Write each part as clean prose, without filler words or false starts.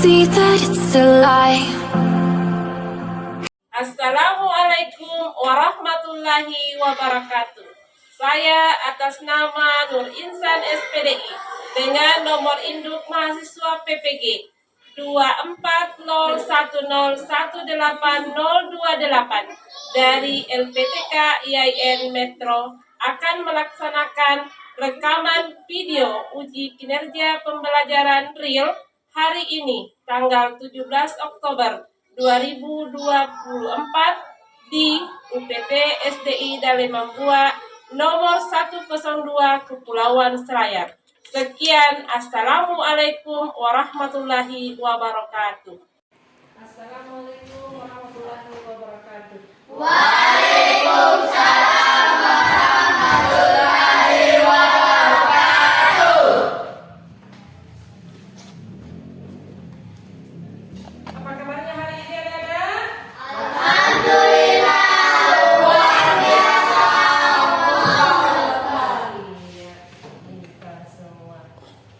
see that it's a lie. Assalamualaikum warahmatullahi wabarakatuh. Saya atas nama Nur Insan SPDI dengan nomor induk mahasiswa PPG 240101808 dari LPTK IAIN Metro akan melaksanakan rekaman video uji kinerja pembelajaran real hari ini tanggal 17 Oktober 2024 di UPT SDI Dalemambua nomor 102 Kepulauan Selayar. Sekian, Assalamualaikum warahmatullahi wabarakatuh. Assalamualaikum warahmatullahi wabarakatuh. Waalaikumsalam warahmatullahi wabarakatuh. Apa kabarnya hari ini, anak-anak? Alhamdulillah, luar biasa. Iya, kita semua.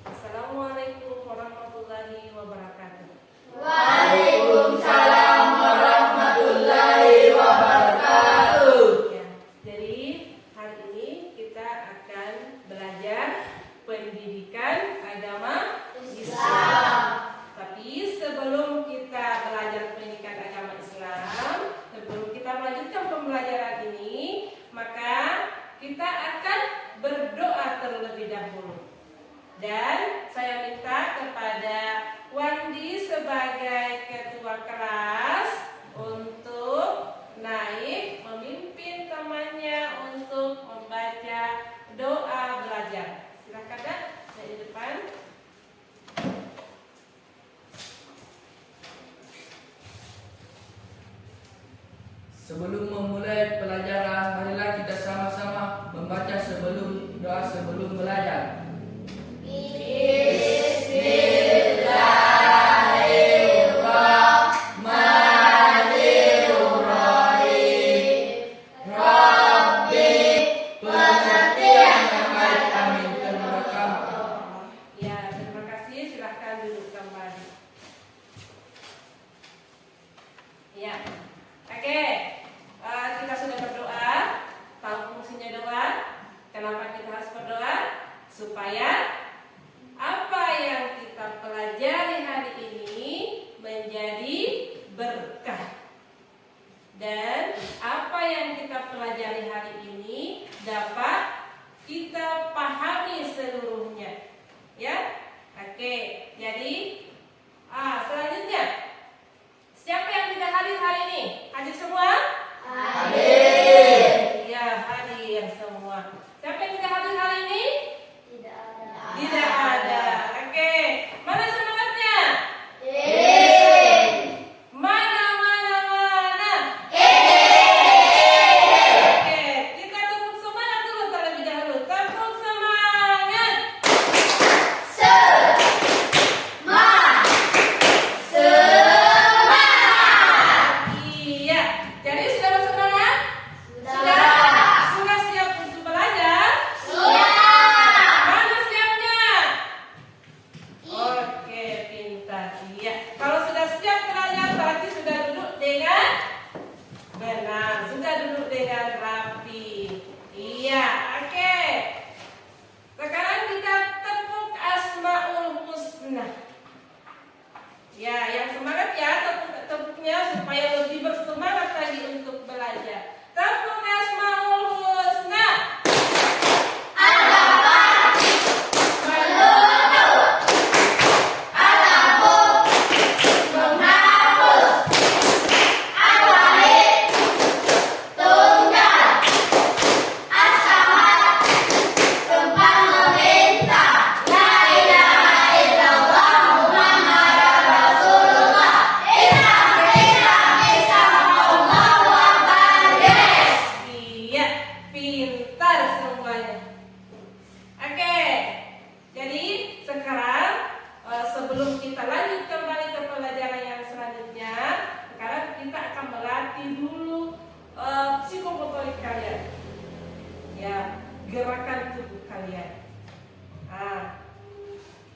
Assalamualaikum warahmatullahi wabarakatuh. Waalaikumsalam warahmatullahi wabarakatuh. Ya, jadi hari ini kita akan belajar pendidikan agama Islam. Tapi sebelum kita belajar pendidikan agama Islam, sebelum kita melanjutkan pembelajaran ini, maka kita akan berdoa terlebih dahulu. Dan saya minta kepada Wandi sebagai ketua kelas untuk naik memimpin temannya untuk membaca doa belajar. Silakan, Dak, dari depan. Sebelum memulai pelajaran, marilah kita sama-sama membaca doa sebelum belajar. Bismillahirrahmanirrahim. Rabbi, pengertian yang baik, amin. Terima kasih. Ya, terima kasih. Silahkan duduk kembali. Ya, oke. Kita sudah berdoa. Tahu fungsinya doa? Kenapa kita harus berdoa? Supaya apa yang kita pelajari hari ini menjadi berkah. Dan apa yang kita pelajari hari ini dapat kita pahami seluruhnya. Ya, oke. Jadi, selanjutnya, siapa yang tidak hadir hari ini? Hadir semua? Hadir. Ya, hadir semua. Siapa yang tidak hadir hari ini? Tidak ada. Tidak ada. Oke. Mana semangatnya? Mana? Oke, kita tepuk semangat dulu terlebih dahulu. Tepuk semangat. Iya. Jadi sudah bersemangat? Sudah siap untuk belajar? Mana siapnya? Oke, pintar. Iya. Kalau sudah siap belajar berarti sudah duduk dengan benar, sudah duduk dengan rapi. Iya, oke. Sekarang kita tepuk Asmaul Husna. Ya, yang semangat ya tepuknya supaya lebih bersemangat lagi untuk belajar. Tepuk Asmaul Husna. Iya, pintar semuanya. Oke, jadi sekarang sebelum kita lanjut kembali ke pelajaran yang selanjutnya, sekarang kita akan melatih dulu psikomotorik kalian. Ya, gerakan tubuh kalian.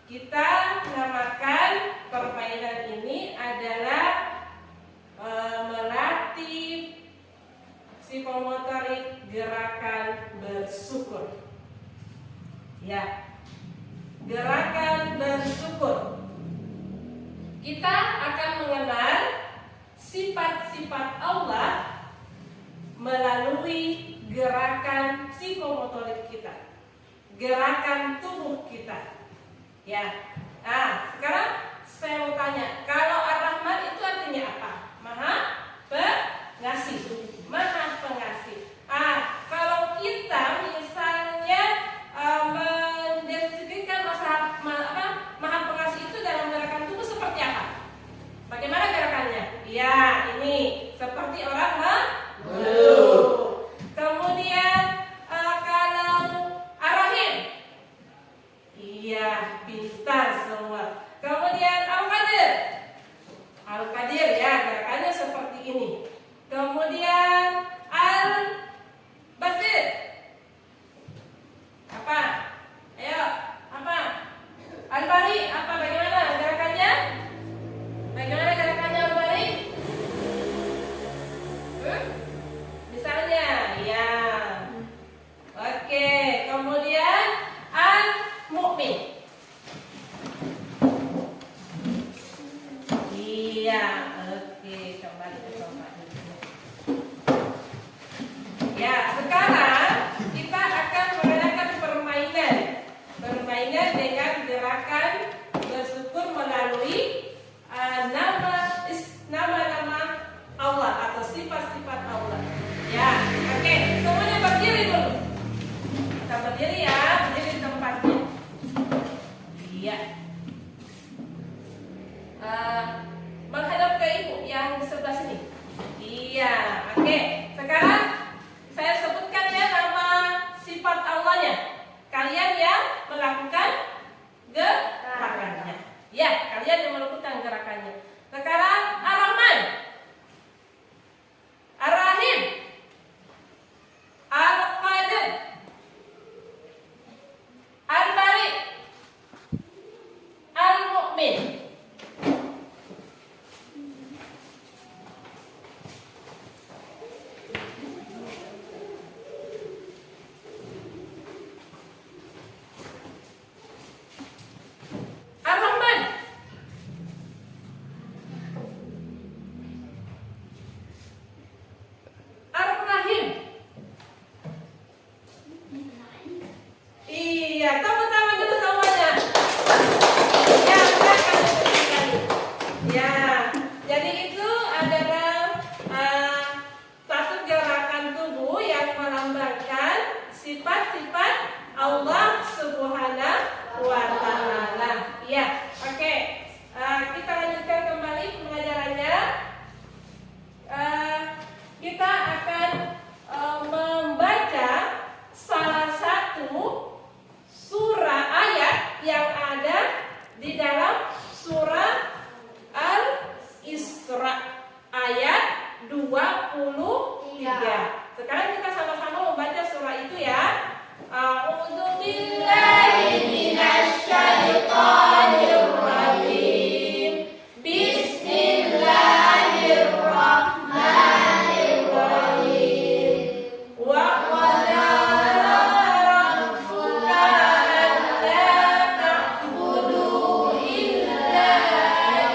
kita namakan permainan ini adalah melatih psikomotorik gerakan bersyukur. Ya, gerakan bersyukur. Kita akan mengenal sifat-sifat Allah melalui gerakan psikomotorik kita, gerakan tubuh kita. Ya, nah sekarang saya mau tanya, kalau Ar-Rahman itu artinya apa? Maha pengasih, maha pengasih. Kalau kita misalnya mendeskripsikan maha pengasih itu dalam gerakan tubuh seperti apa? Bagaimana gerakannya? Ya, ini seperti orang meluk. Kemudian kalau Ar-Rahim, iya, pintar semua. Kemudian Al-Qadir, Al-Qadir ya, gerakannya seperti ini. Kemudian Al-Basir, apa? Ayo, apa? Al-Bari, apa? Bagaimana gerakannya? Bagaimana gerakannya Al-Bari? Misalnya, ya. Oke, kemudian Al-Mu'min. Iya, oke, kembali ke tempat. Ya, sekarang kita akan mengadakan permainan dengan gerakan bersyukur melalui nama-nama Allah atau sifat-sifat Allah. Ya, oke, semuanya berdiri dulu. Kita berdiri ya, berdiri di tempatnya. Iya. Menghadap ke ibu yang di sebelah sini. Iya, oke. Sekarang saya sebutkan ya nama sifat Allahnya. Kalian yang melakukan gerakannya. Ya, kalian yang melakukan gerakannya. Sekarang Ar-Rahman, Ar-Rahim, Al-Qadir, Al-Bari, Al-Mu'min. Ar-Rahman, Ar-Rahim. Iya, tepuk-tangan dulu semuanya. Ya, silakan sekali. Ya, jadi itu adalah satu gerakan tubuh yang melambangkan sifat-sifat Allah Subhanahu wa Ta'ala. Ya, oke. Kita lanjutkan kembali pengajarannya. Kita akan membaca salah satu surah ayat yang ada di dalam surah Al-Isra ayat 23. Sekarang kita sama-sama membaca surah itu ya. A'udzu billahi minasy syaithanir rajim. Bismillahirrahmanirrahim. Wa qadara rabbuka alla ta'budu illa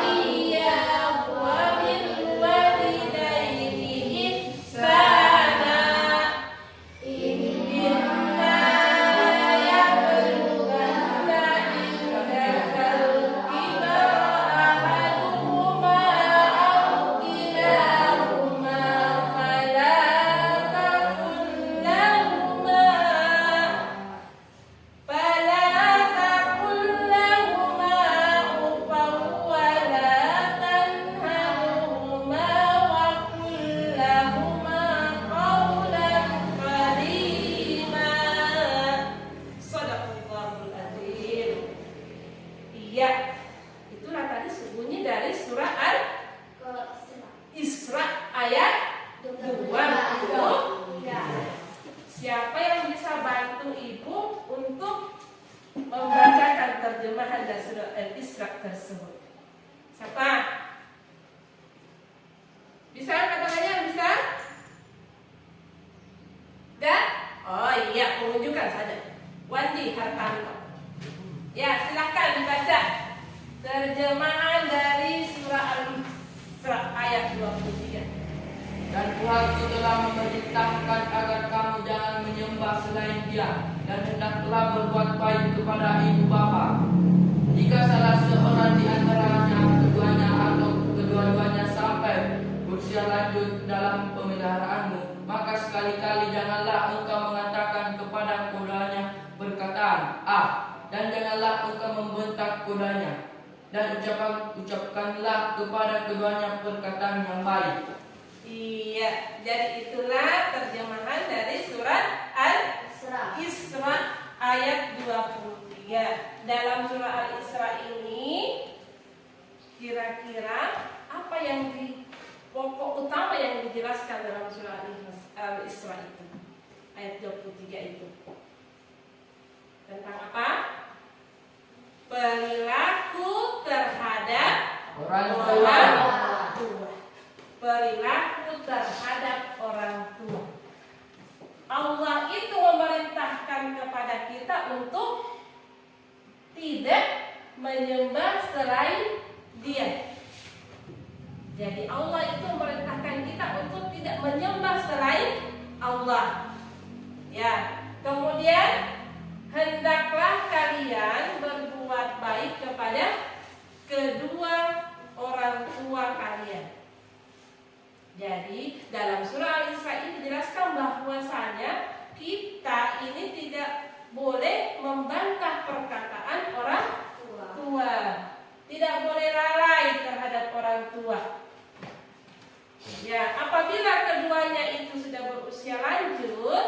iyyahu wa bil walidayni ihsana terjemahan dari surah Al-Isra tersebut. Siapa? Bisa kata-katanya? Bisa? Dan? Oh iya, menunjukkan saja. Wandi Hartanto. Ya, silahkan dibaca terjemahan dari surah Al-Isra ayat 23. Dan Tuhanku telah memerintahkan agar kamu jangan menyembah selain Dia, dan hendaklah berbuat baik kepada ibu bapa. Jika salah seorang di antaranya, keduanya atau kedua-duanya sampai berusia lanjut dalam pemeliharaanmu, maka sekali-kali janganlah engkau mengatakan kepada kodanya perkataan dan janganlah engkau membentak kodanya, dan ucapkanlah kepada keduanya perkataan yang baik. Iya, jadi itulah terjemahan dari surat Al-Isra ayat 23. Dalam surah Al-Isra ini kira-kira apa yang pokok utama yang dijelaskan dalam surah Al-Isra itu? Ayat 23 itu. Tentang apa? Perilaku terhadap orang tua. Perilaku terhadap orang tua. Allah itu memerintahkan kepada kita untuk tidak menyembah selain Dia. Jadi Allah itu memerintahkan kita untuk tidak menyembah selain Allah. Ya, kemudian hendaklah kalian berbuat baik kepada kedua orang tua kalian. Jadi dalam surah Al-Isra ini dijelaskan bahwasanya kita ini tidak boleh membantah perkataan orang tua. Tidak boleh lalai terhadap orang tua. Ya, apabila keduanya itu sudah berusia lanjut,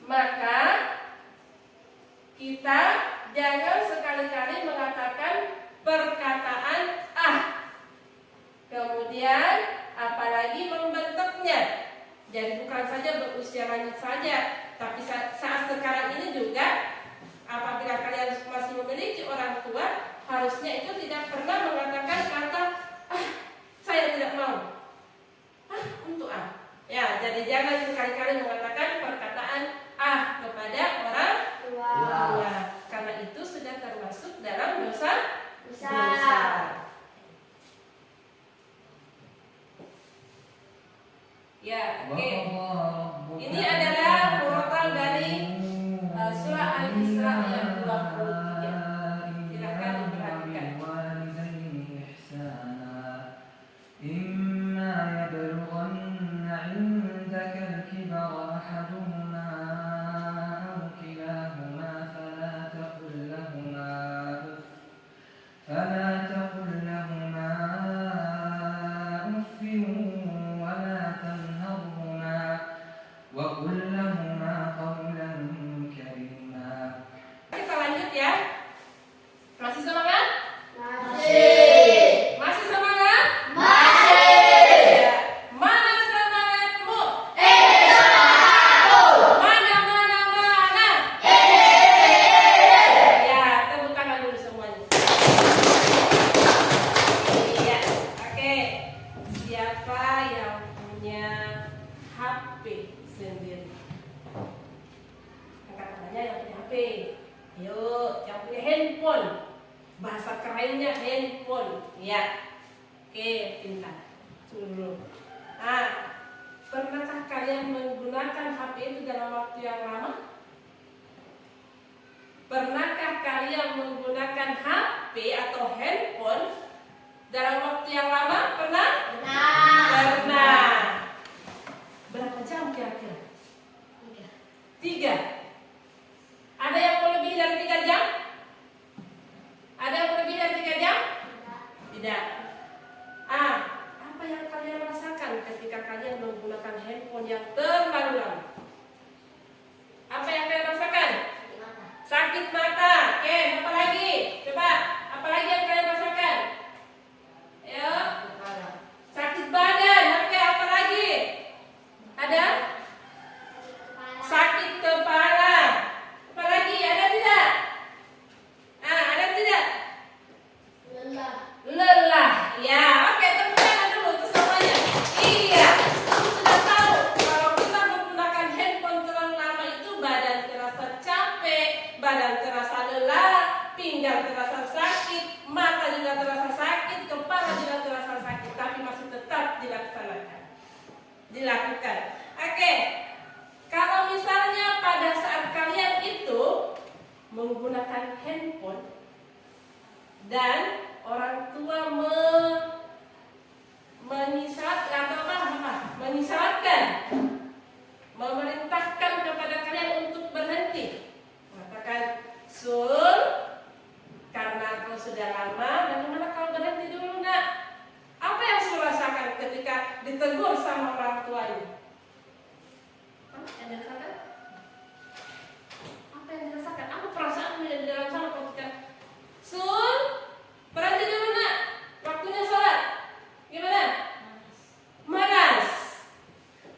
maka kita jangan sekali-kali mengatakan perkataan kemudian apalagi membentuknya. Jadi bukan saja berusia lanjut saja, tapi saat sekarang ini juga apabila kalian masih memiliki orang tua, harusnya itu tidak pernah mengatakan kata saya tidak mau. Untuk ya, jadi jangan sekali-kali mengatakan perkataan kepada orang tua. Karena itu sudah termasuk dalam dosa. Ya, oke. Ini adalah urutan dari surah Al-Isra ayat 23. Silakan diperhatikan. إما يبلغن عندك الكبر أحدهما أو كلاهما فلا تقل لهما أف ولا تنهرهما وقل لهما قولا كريما. Kita lanjut ya. Masih semangat? Masih semangat? Ya. Mana semangatmu? Mana? Ya, tepuk tangan dulu semuanya. Iya, oke. Siapa yang punya HP sendiri? Angkat tangannya yang punya HP. Ayo, yang punya handphone. Bahasa kerennya handphone. Ya. Oke, pintar. Dulu. Pernahkah kalian menggunakan HP itu dalam waktu yang lama? Pernahkah kalian menggunakan HP atau handphone dalam waktu yang lama? Pernah? Pernah. Berapa jam kira-kira? 3. Ada yang melebihi dari 3 jam? Ada yang melebihi dari 3 jam? Tidak. Apa yang kalian rasakan ketika kalian menggunakan handphone yang terlalu lama? Apa yang kalian rasakan? Sakit mata. Oke, apa lagi? Coba, apa lagi yang kalian rasakan? Ayo. Sakit badan. Oke, apa lagi? Ada? Sakit kepala. Apa lagi? Ada tidak? Ada dilakukan. Oke. Kalau misalnya pada saat kalian itu menggunakan handphone dan orang tua mengisyaratkan, memerintahkan kepada kalian untuk berhenti, mengatakan Sul, karena kau sudah lama, bagaimana kau berhenti dulu nak? Apa yang Sul rasakan ketika ditegur sama orang tuanya? Yang dirasakan? Apa yang dirasakan? Apa perasaan yang di dalam sana ketika Sul, berhenti dulu nak, waktunya sholat. Gimana? Malas.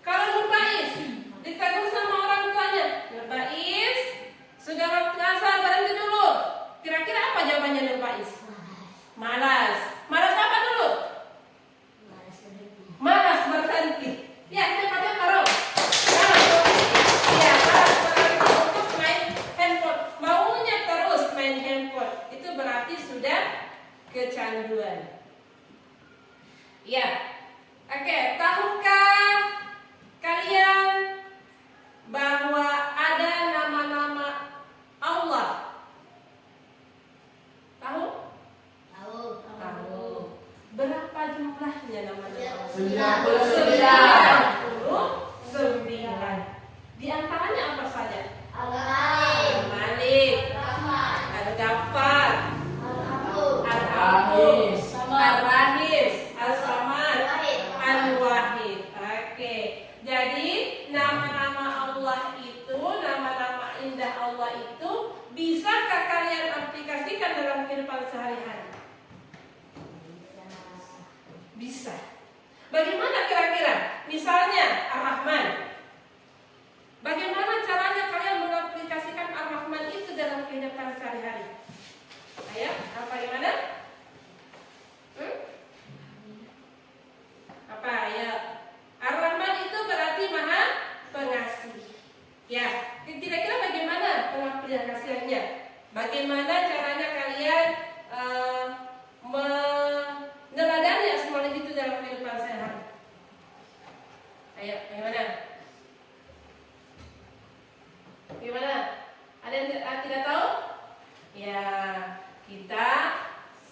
Kalau Nur Bais ditegur sama orang tuanya, Nur Bais, sudah waktu asar, berhenti dulu. Kira-kira apa jawabannya Nur Bais? Malas. Malas apa dulu? Malas berhenti. Ya, cepatnya taruh. Ya, malas berhenti untuk main handphone. Maunya terus main handphone. Itu berarti sudah kecanduan. Ya. Oke, tahukah kalian bahwa ada nama-nama Allah? Tahu? Tahu. Berapa jumlahnya nama-nama Allah? 99. Di antaranya apa saja? Al-Malik, Al-Ghaffar, Al-Hafiz, Ar-Rahim, As-Samad, Al-Wahid. Oke. Jadi nama-nama Allah itu, nama-nama indah Allah itu bisakah kalian aplikasikan dalam kehidupan sehari-hari? Bisa. Bagaimana kira-kira? Misalnya Ar-Rahman. Bagaimana caranya kalian mengaplikasikan Ar-Rahman itu dalam kehidupan sehari-hari? Ayo, apa gimana? Apa ya? Ar-Rahman itu berarti Maha Pengasih. Ya, kira-kira bagaimana pengaplikasiannya? Bagaimana caranya kalian meneladani asmaul itu dalam kehidupan sehari-hari? Ayo, bagaimana? Gimana? Ada yang tidak tahu? Ya, kita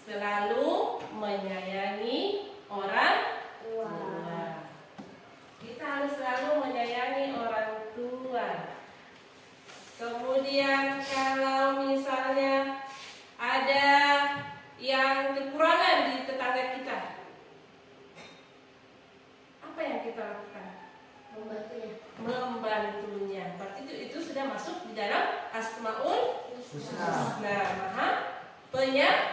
selalu menyayangi orang tua. Kita harus selalu menyayangi orang tua. Kemudian kalau misalnya ada yang kekurangan di tetangga kita, apa yang kita lakukan? Membantunya. Berarti itu sudah masuk di dalam Asmaul Husna. Maha penyayang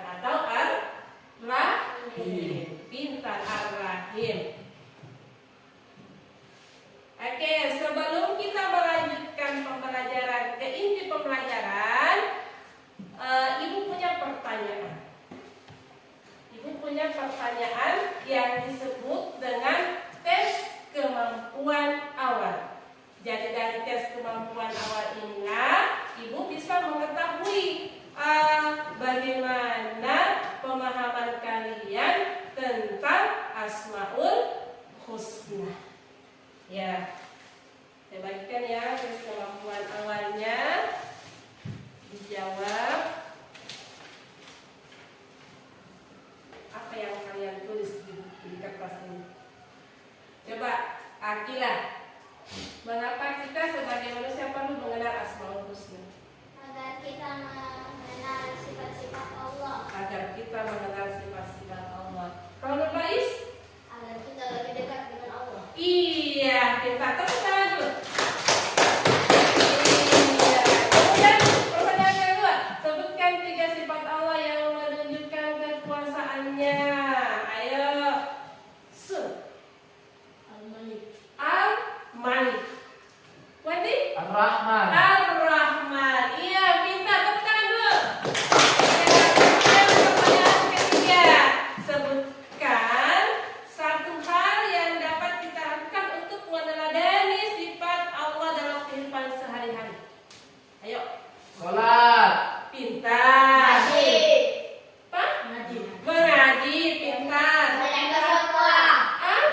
atau Ar-Rahim. Pintar Ar-Rahim. Oke, sebelum kita melanjutkan pembelajaran ke inti pembelajaran, Ibu punya pertanyaan. Ibu punya pertanyaan yang disebut dengan tes kemampuan awal. Jadi dari tes kemampuan awal inilah Ibu bisa mengetahui bagaimana pemahaman kalian tentang Asmaul Husna. Ya, saya bagikan ya tes kemampuan awalnya. Dijawab. Apa yang kalian tulis di kertas ini? Coba, Akilah. Mengapa kita sebagai manusia perlu mengenal Asmaul Husna? Agar kita mengenal sifat-sifat Allah. Agar kita mengenal sifat-sifat Allah. Kalau Nur Bais? Agar kita lebih dekat dengan Allah. Iya, kita tepuk tangan dulu. Iya. Kemudian pertanyaan kedua, sebutkan 3 sifat Allah yang menunjukkan kekuasaannya. Ayo, Sun. Al-Malik. Wendy? Ar-Rahman. Ar-Rahman. Iya, pintar. Tepuk tangan dulu. Pertanyaan ketiga, sebutkan satu hal yang dapat kita lakukan untuk meneladani sifat Allah dalam kehidupan sehari-hari. Ayo. Salat. Pintar. Ngaji. Apa? Mengaji. Pintar. Menjaga sholat. Ah?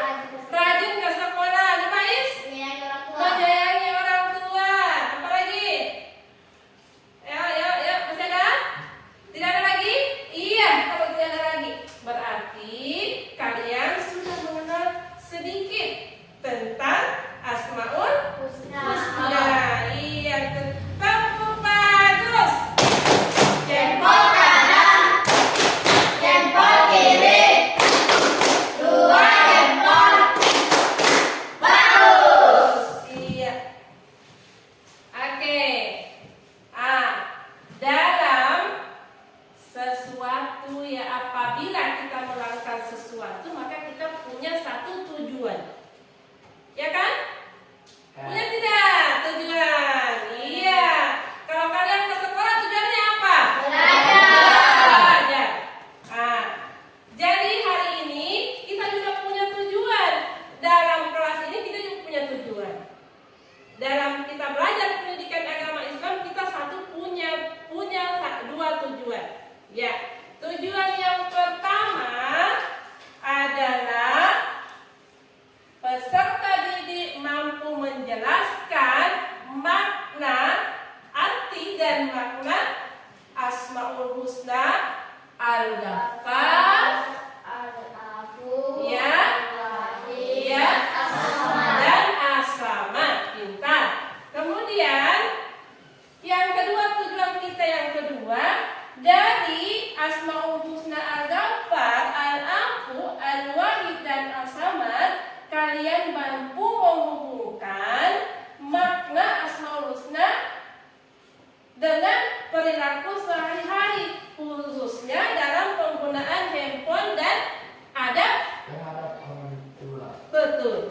Betul.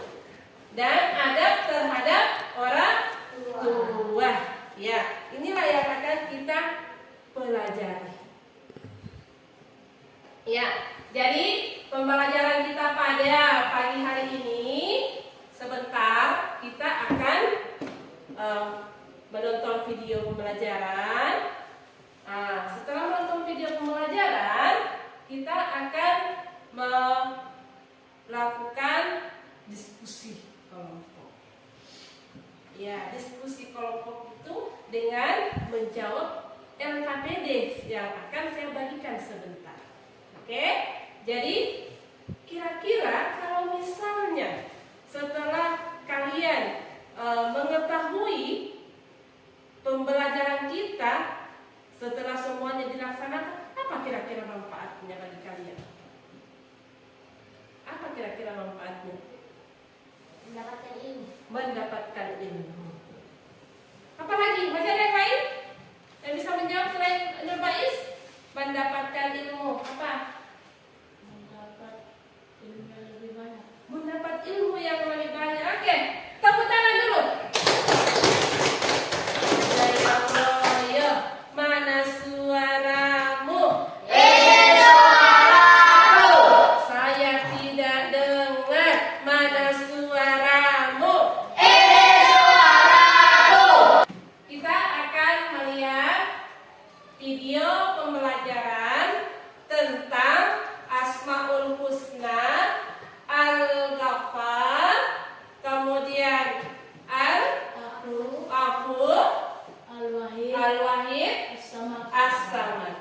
Dan adab terhadap orang tua. Ya, inilah yang akan kita pelajari. Ya, jadi pembelajaran kita pada pagi hari ini sebentar kita akan menonton video pembelajaran. Setelah menonton video pembelajaran, kita akan melakukan diskusi kelompok. Ya, diskusi kelompok itu dengan menjawab LKPD yang akan saya bagikan sebentar. Oke, jadi kira-kira kalau misalnya setelah kalian mengetahui pembelajaran kita, setelah semuanya dilaksanakan, apa kira-kira manfaatnya bagi kalian? Apa kira-kira manfaatnya? Mendapatkan ilmu. Mendapatkan ilmu. Apa lagi? Masih ada yang lain yang bisa menjawab selain Nur Bais? Mendapatkan ilmu apa? Mendapat ilmu yang lebih banyak. Mendapat ilmu yang lebih banyak. Oke, tepuk tangan dulu. Ya Allah, ya. Mana suaramu? Saya tidak dengar. Mana suaramu? Kita akan melihat video pembelajaran tentang Asmaul Husna, Al-Ghaffar, kemudian Al-Afu, Al-Wahid, As-Samad.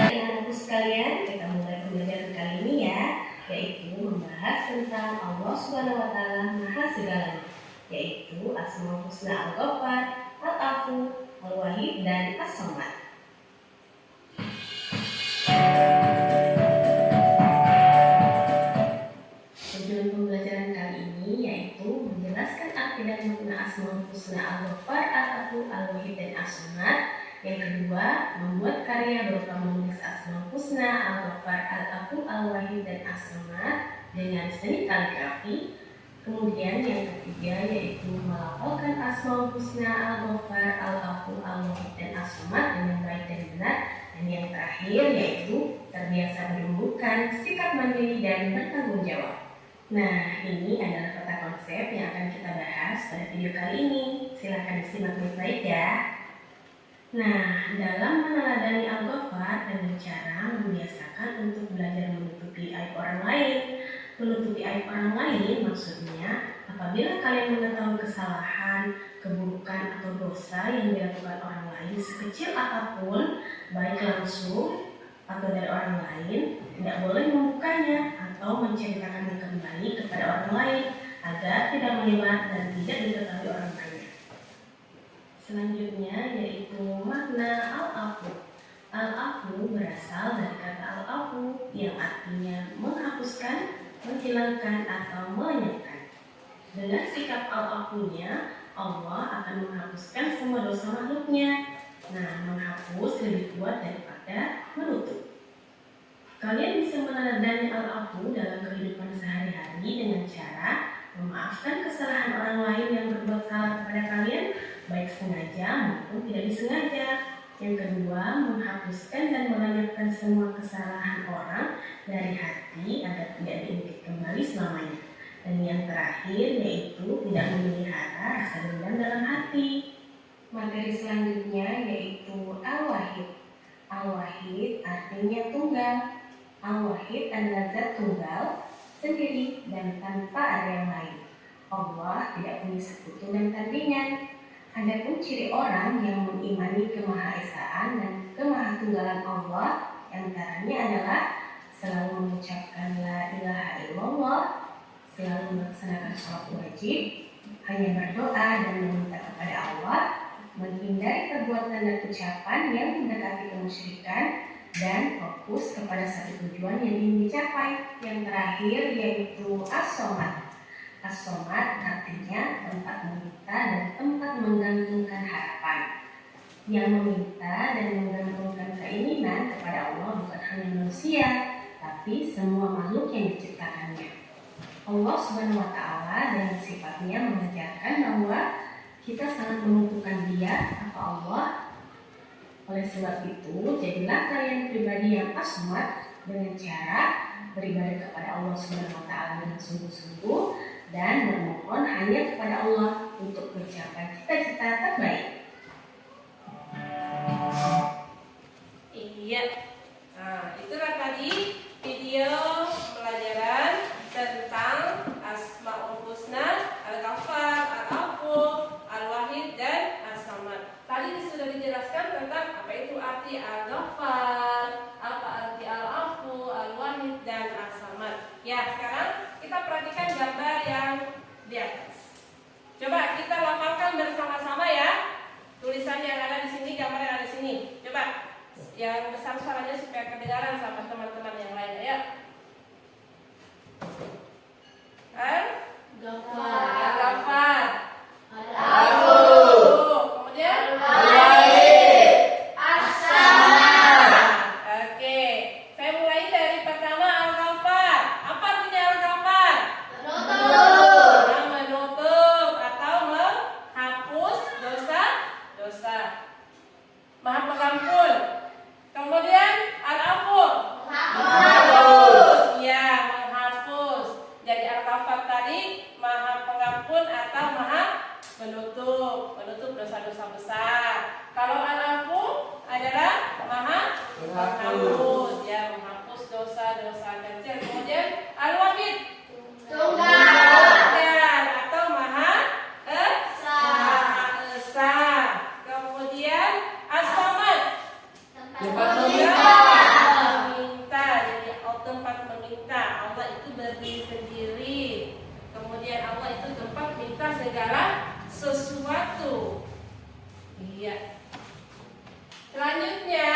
Anak-anakku sekalian, kita mulai pembelajaran kali ini ya, yaitu membahas tentang Allah Subhanahu wa Ta'ala Maha Segalanya, yaitu Asmaul Husna Al-Ghaffar, Al-Afu, Al-Wahid, dan As-Samad. Tujuan pembelajaran kali ini yaitu menjelaskan arti dan makna Asmaul Husna Al-Ghaffar, Al-Afu, Al-Wahid, dan As-Samad. Yang kedua, membuat karya berupa menulis Asmaul Husna, Al-Ghaffar, Al-Afu, Al-Wahid, dan As-Samad dengan seni kaligrafi. Kemudian yang ketiga yaitu melafalkan Asmaul Husna, Al-Ghaffar, Al-Afu, Al-Wahid, dan As-Samad dengan baik dan benar. Dan yang terakhir yaitu terbiasa menumbuhkan sikap mandiri dan bertanggung jawab. Nah, ini adalah peta konsep yang akan kita bahas pada video kali ini. Silahkan disimak baik-baik ya. Nah, dalam meneladani Al-Ghaffar dengan cara membiasakan untuk belajar menutupi aib orang lain. Menutupi aib orang lain maksudnya apabila kalian mengetahui kesalahan, keburukan, atau dosa yang dilakukan orang lain sekecil apapun, baik langsung atau dari orang lain, tidak boleh membukanya atau menceritakannya kembali kepada orang lain agar tidak menyebar dan tidak diketahui orang lain. Selanjutnya yaitu makna Al-Afu. Al-Afu berasal dari kata Al-Afu yang artinya menghapuskan, menghilangkan, atau melenyapkan. Dengan sikap Al-Afunya, Allah akan menghapuskan semua dosa makhluknya. Nah, menghapus lebih kuat daripada menutup. Kalian bisa meneladani Al-Afu dalam kehidupan sehari-hari dengan cara memaafkan kesalahan orang lain yang berbuat salah kepada kalian, baik sengaja maupun tidak disengaja. Yang kedua, menghapuskan dan melenyapkan semua kesalahan orang dari hati agar tidak diungkit kembali selamanya. Dan yang terakhir yaitu tidak memelihara rasa dendam dalam hati. Materi selanjutnya yaitu Al-Wahid. Al-Wahid artinya tunggal. Al-Wahid adalah zat tunggal, sendiri dan tanpa ada yang lain. Allah tidak punya sekutu dan tandingan. Adapun ciri orang yang mengimani kemahaesaan dan kemahatunggalan Allah, antaranya adalah selalu mengucapkan la ilaha illallah, selalu melaksanakan sholat wajib, hanya berdoa dan meminta kepada Allah, menghindari perbuatan dan ucapan yang mendekati kemusyrikan, dan fokus kepada satu tujuan yang ingin dicapai. Yang terakhir yaitu As-Samad. As-Somad artinya tempat meminta dan tempat menggantungkan harapan. Yang meminta dan menggantungkan keinginan kepada Allah bukan hanya manusia, tapi semua makhluk yang diciptakannya. Allah Subhanahu wa Ta'ala dengan sifatnya mengajarkan bahwa kita sangat membutuhkan Dia atau Allah. Oleh sebab itu, jadilah kalian pribadi yang as-somad dengan cara beribadah kepada Allah Subhanahu wa Ta'ala dengan sungguh-sungguh dan bermohon hanya kepada Allah untuk mencapai cita-cita terbaik. Iya. Nah, itulah tadi video pelajaran tentang Asmaul Husna, Al-Ghaffar, Al-Afu, Al-Wahid, dan As-Samad. Tadi sudah dijelaskan tentang apa itu arti Al-Ghaffar, apa arti Al-Afu, Al-Wahid, dan As-Samad. Ya, sekarang kita perhatikan gambar yang di atas. Coba kita lafalkan bersama-sama ya. Tulisan yang ada di sini, gambar yang ada di sini. Coba yang besar suaranya supaya kedengaran sama teman-teman yang lain ya. Al-Ghaffar, Al-Afu, kemudian Al-Wahid, As-Samad. Oke, saya mulai dari pertama Al-Ghaffar. Apa artinya Al-Ghaffar? Menutup atau menghapus dosa-dosa. Maha Pengampun. Kemudian Al-Afu, menghapus. Ya, menghapus. Jadi Al-Ghaffar tadi Maha Pengampun atau Maha Penutup, menutup dosa-dosa besar. Kalau Al-Afu adalah Maha Penghapus, ya, menghapus dosa-dosa kecil. Kemudian Al-Wahid, tunggal atau Maha Esa. Kemudian As-Samad, tempat meminta. Jadi tempat meminta. Allah itu berdiri sendiri. Kemudian Allah itu tempat minta segala sesuatu. Iya. Selanjutnya,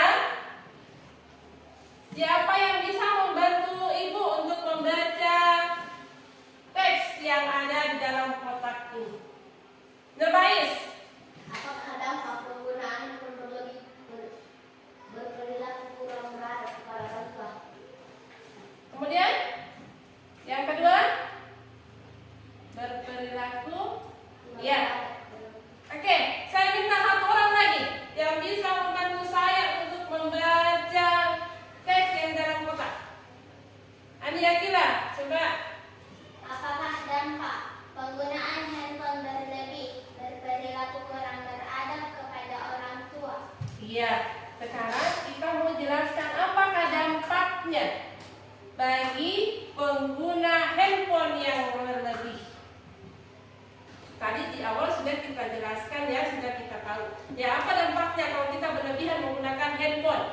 siapa yang bisa membantu ibu untuk membaca teks yang ada di dalam kotak ini? Nurbais. Apakah dampak penggunaan handphone berperilaku kurang beradab kepada orang tua? Kemudian yang kedua, berperilaku. Ya. Oke, saya minta satu orang lagi yang bisa membantu saya untuk membaca teks yang dalam kotak. Ania Kila, coba. Apakah dampak penggunaan handphone berperilaku kurang beradab kepada orang tua? Iya, sekarang kita mau jelaskan apakah dampaknya bagi pengguna handphone yang berlebih. Tadi di awal sudah kita jelaskan ya, sudah kita tahu. Ya, apa dampaknya kalau kita berlebihan menggunakan handphone?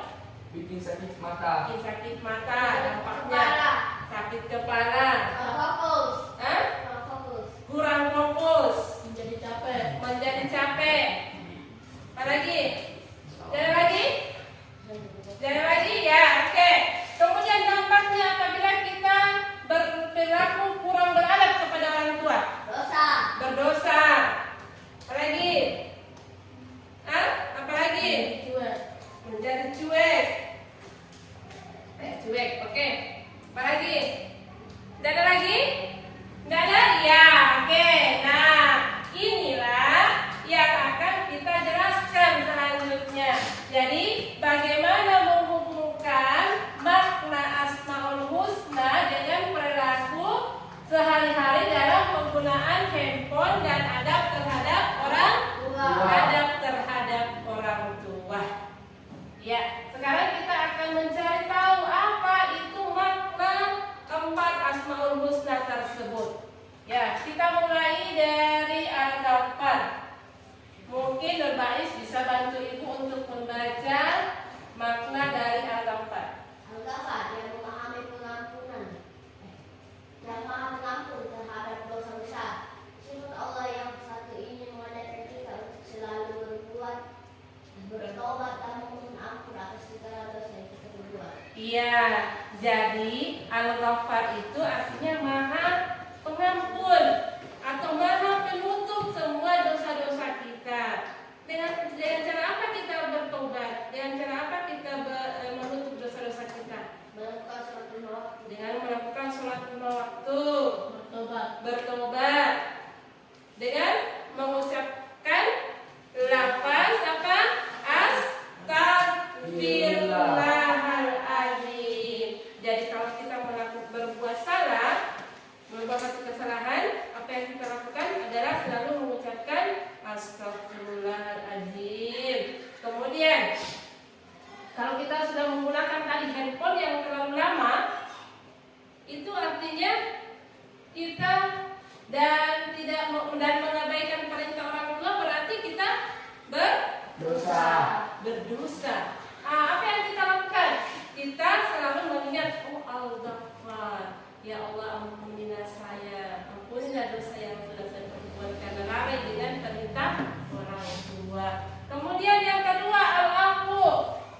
Bikin sakit mata. Bikin sakit mata, dampaknya sakit kepala, Fokus. Hah? Fokus. Kurang fokus, Menjadi capek. menjadi capek. Apa lagi? Jangan lagi? Jangan lagi ya, oke. Kemudian dampaknya apabila kita berperilaku kurang beradab kepada orang tua, Dosa. berdosa. Apa lagi? Hah? Apa lagi? Menjadi cuek. Cuek, oke. Apa lagi? Tidak ada lagi? Tidak ada? Ya, oke. Nah, inilah yang akan kita jelaskan selanjutnya. Jadi, bagaimana menghubungkan makna Asmaul Husna dengan perilaku sehari-hari dalam penggunaan handphone dan adab terhadap orang tua. Adab terhadap orang tua. Ya, sekarang kita akan mencari tahu apa itu makna keempat Asmaul Husna tersebut. Ya, kita mulai dari Al-Ghaffar. Mungkin Nurbais bisa bantu ibu untuk membaca makna dari Al-Ghaffar. Al-Ghaffar yang memahami pengampunan. Yang maha pengampun terhadap dosa besar. Sifat Allah yang satu ini mengajarkan kita untuk selalu bertobat dan memohon ampun atas segala dosa yang kita berbuat. Iya, jadi Al-Ghaffar itu artinya maha pengampun. dan mengabaikan perintah orang tua berarti kita berdosa. Apa yang kita lakukan? Kita selalu mengingat, oh Al-Ghaffar, ya Allah ampunilah saya, ampunilah dosa yang sudah saya perbuat karena lalai dengan perintah orang tua. Kemudian yang kedua, Al-Afu.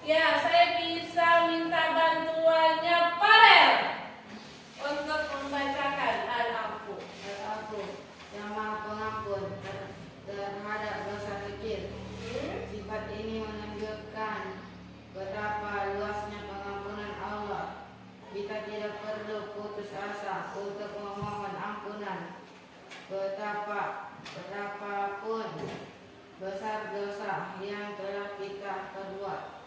Ya, saya bisa minta bantuannya Farel untuk membacakan Al-Afu. Yang Maha Pengampun terhadap dosa kecil. Sifat ini menunjukkan betapa luasnya pengampunan Allah. Kita tidak perlu putus asa untuk memohon ampunan. Betapapun besar dosa yang telah kita perbuat.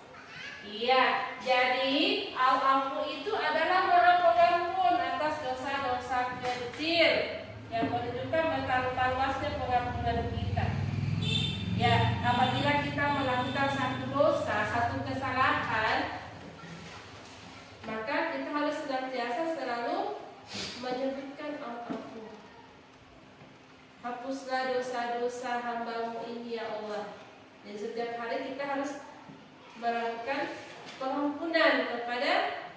Iya, jadi Al-Afu itu adalah Maha Pengampun atas dosa-dosa kecil yang menunjukkan betapa luasnya pengampunan kita. Ya, apabila kita melakukan satu dosa, satu kesalahan, maka kita harus senantiasa selalu menyebutkan Al-Afu. Hapuslah dosa-dosa hamba-Mu ini ya Allah. Dan setiap hari kita harus melakukan pengampunan kepada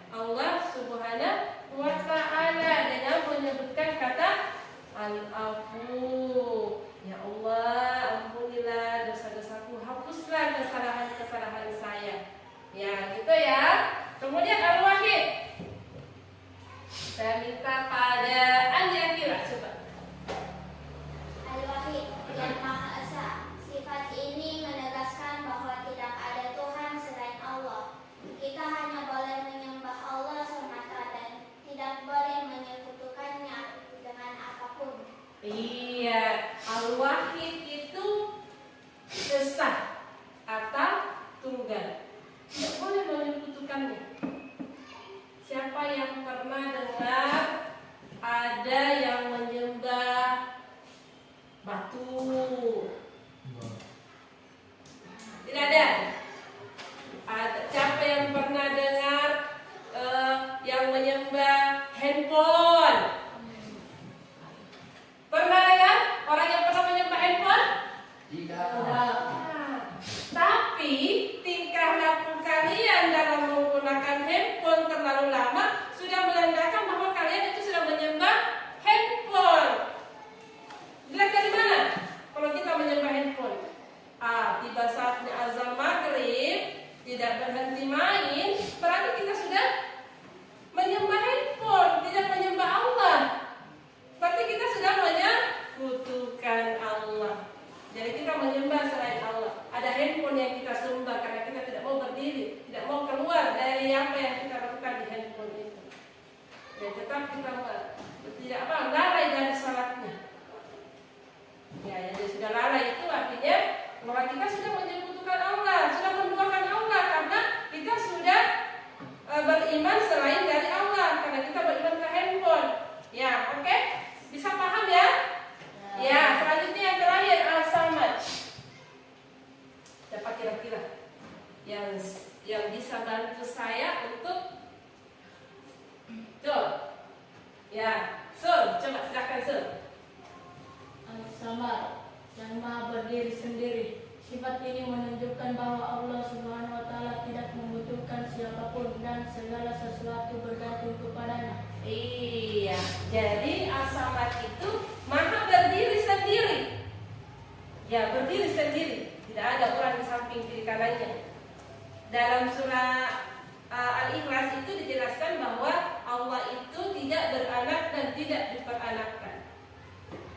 Allah Subhanahu wa Ta'ala dengan menyebutkan kata Al-Afu. Ya Allah, ampunilah dosa-dosaku, hapuslah kesalahan-kesalahan saya. Ya, gitu ya. Kemudian Al-Wahid. Saya minta pada Andi Akira, coba. Al-Wahid yang Maha Esa. Sifat ini menegaskan bahwa tidak ada Tuhan selain Allah. Kita hanya boleh menyembah Allah semata dan tidak boleh menyekutukannya dengan apapun. Iya, Al-Wahid itu esa atau tunggal. Tidak boleh menyekutukannya. Siapa yang pernah dengar ada yang menyembah batu? Tidak ada. Siapa yang pernah dengar yang menyembah handphone? Pernah dengar orang yang pernah menyembah handphone? Tidak. Tapi tingkah laku kalian dalam menggunakan handphone terlalu lama sudah menandakan bahwa kalian itu sudah menyembah handphone. Dilihat dari mana? Kalau kita menyembah handphone, tiba saatnya azan maghrib tidak berhenti main, berarti kita sudah menyembah handphone, tidak menyembah Allah. Berarti kita sudah menyekutukan Allah. Jadi kita menyembah selain Allah. Ada handphone yang kita sembah karena kita tidak mau berdiri, tidak mau keluar dari apa yang kita lakukan di handphone itu. Dan tetap kita tidak lalai dari salatnya. Ya, jadi sudah lalai itu artinya bahwa kita sudah menyekutukan Allah, sudah menduakan Allah karena kita sudah beriman selain dari Allah karena kita beriman ke handphone. Ya, oke? Bisa paham ya? Ya, selanjutnya yang terakhir Al-Samad. Siapa kira-kira yang bisa bantu saya untuk ya, Sur, coba silakan Sur. Al-Samad yang Maha berdiri sendiri. Sifat ini menunjukkan bahwa Allah Subhanahu wa Ta'ala tidak membutuhkan siapapun dan segala sesuatu bergantung kepadanya. Iya, jadi Al-Samad itu Maha berdiri sendiri. Ya, berdiri sendiri. Tidak ada orang di samping kiri kanannya. Dalam surah Al-Ikhlas itu dijelaskan bahwa Allah itu tidak beranak dan tidak diperanakkan.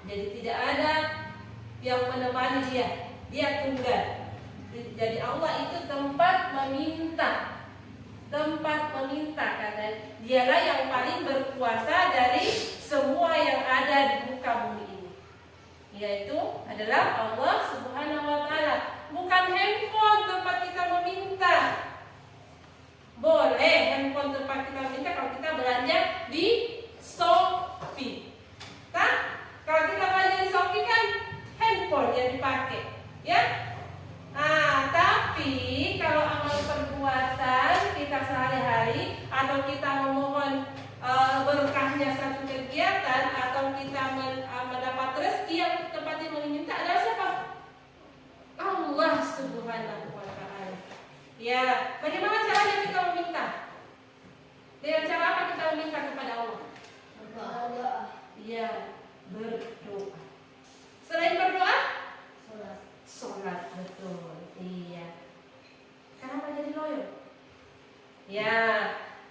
Jadi tidak ada yang menemani dia. Dia tunggal. Jadi Allah itu tempat meminta karena dialah yang paling berkuasa dari semua yang ada di muka bumi ini. Yaitu adalah Allah Subhanahu wa Ta'ala. Bukan handphone tempat kita meminta. Boleh handphone tempat kita meminta kalau kita belanja di Shopee. Kalau kita belanja di Shopee kan handphone yang dipakai, ya. Tapi kalau amal perbuatan kita sehari-hari atau kita memohon berkahnya satu kegiatan atau kita Ya, bagaimana caranya kita meminta? Dengan cara apa kita meminta kepada Allah? Berdoa. Ya, berdoa. Selain berdoa? Sholat. Sholat, betul. Iya. Kenapa jadi loyo? Ya,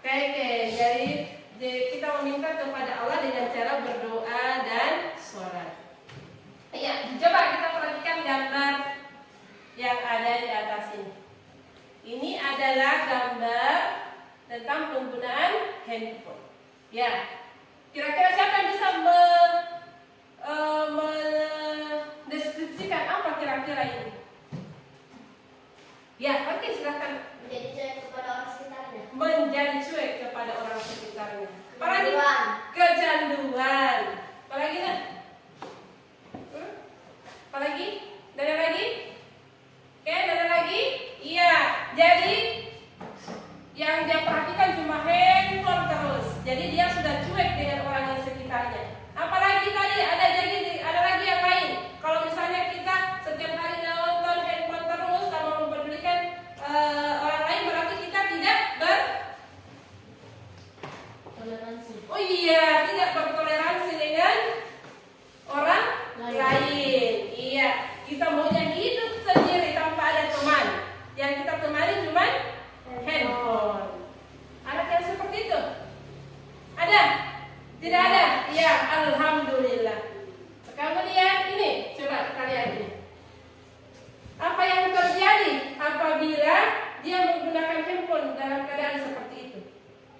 kayak jadi kita meminta kepada Allah dengan cara berdoa dan sholat. Iya, coba kita perhatikan gambar yang ada di atas ini. Ini adalah gambar tentang penggunaan handphone. Ya, kira-kira siapa yang bisa mendeskripsikan apa kira-kira ini? Ya, oke, silahkan. Menjadi cuek kepada orang sekitarnya. Menjadi cuek kepada orang sekitarnya. Apalagi? Kecanduan. Kecanduan. Apalagi nak? Apalagi? Ada lagi? Oke, ada lagi? Iya. Jadi yang dia perhatikan cuma handphone terus. Jadi dia sudah cuek dengan orang yang sekitarnya. Apalagi tadi ada lagi yang lain. Kalau misalnya kita setiap hari nonton handphone terus tanpa mempedulikan orang lain, berarti kita tidak Toleransi. Oh iya, tidak bertoleransi dengan orang lain. Iya, kita maunya hidup sendiri tanpa ada teman. Yang kita temani cuma handphone. Anak yang seperti itu? Ada? Tidak ada? Iya, alhamdulillah. Kemudian ini, coba kita lihat ini. Apa yang terjadi apabila dia menggunakan handphone dalam keadaan seperti itu?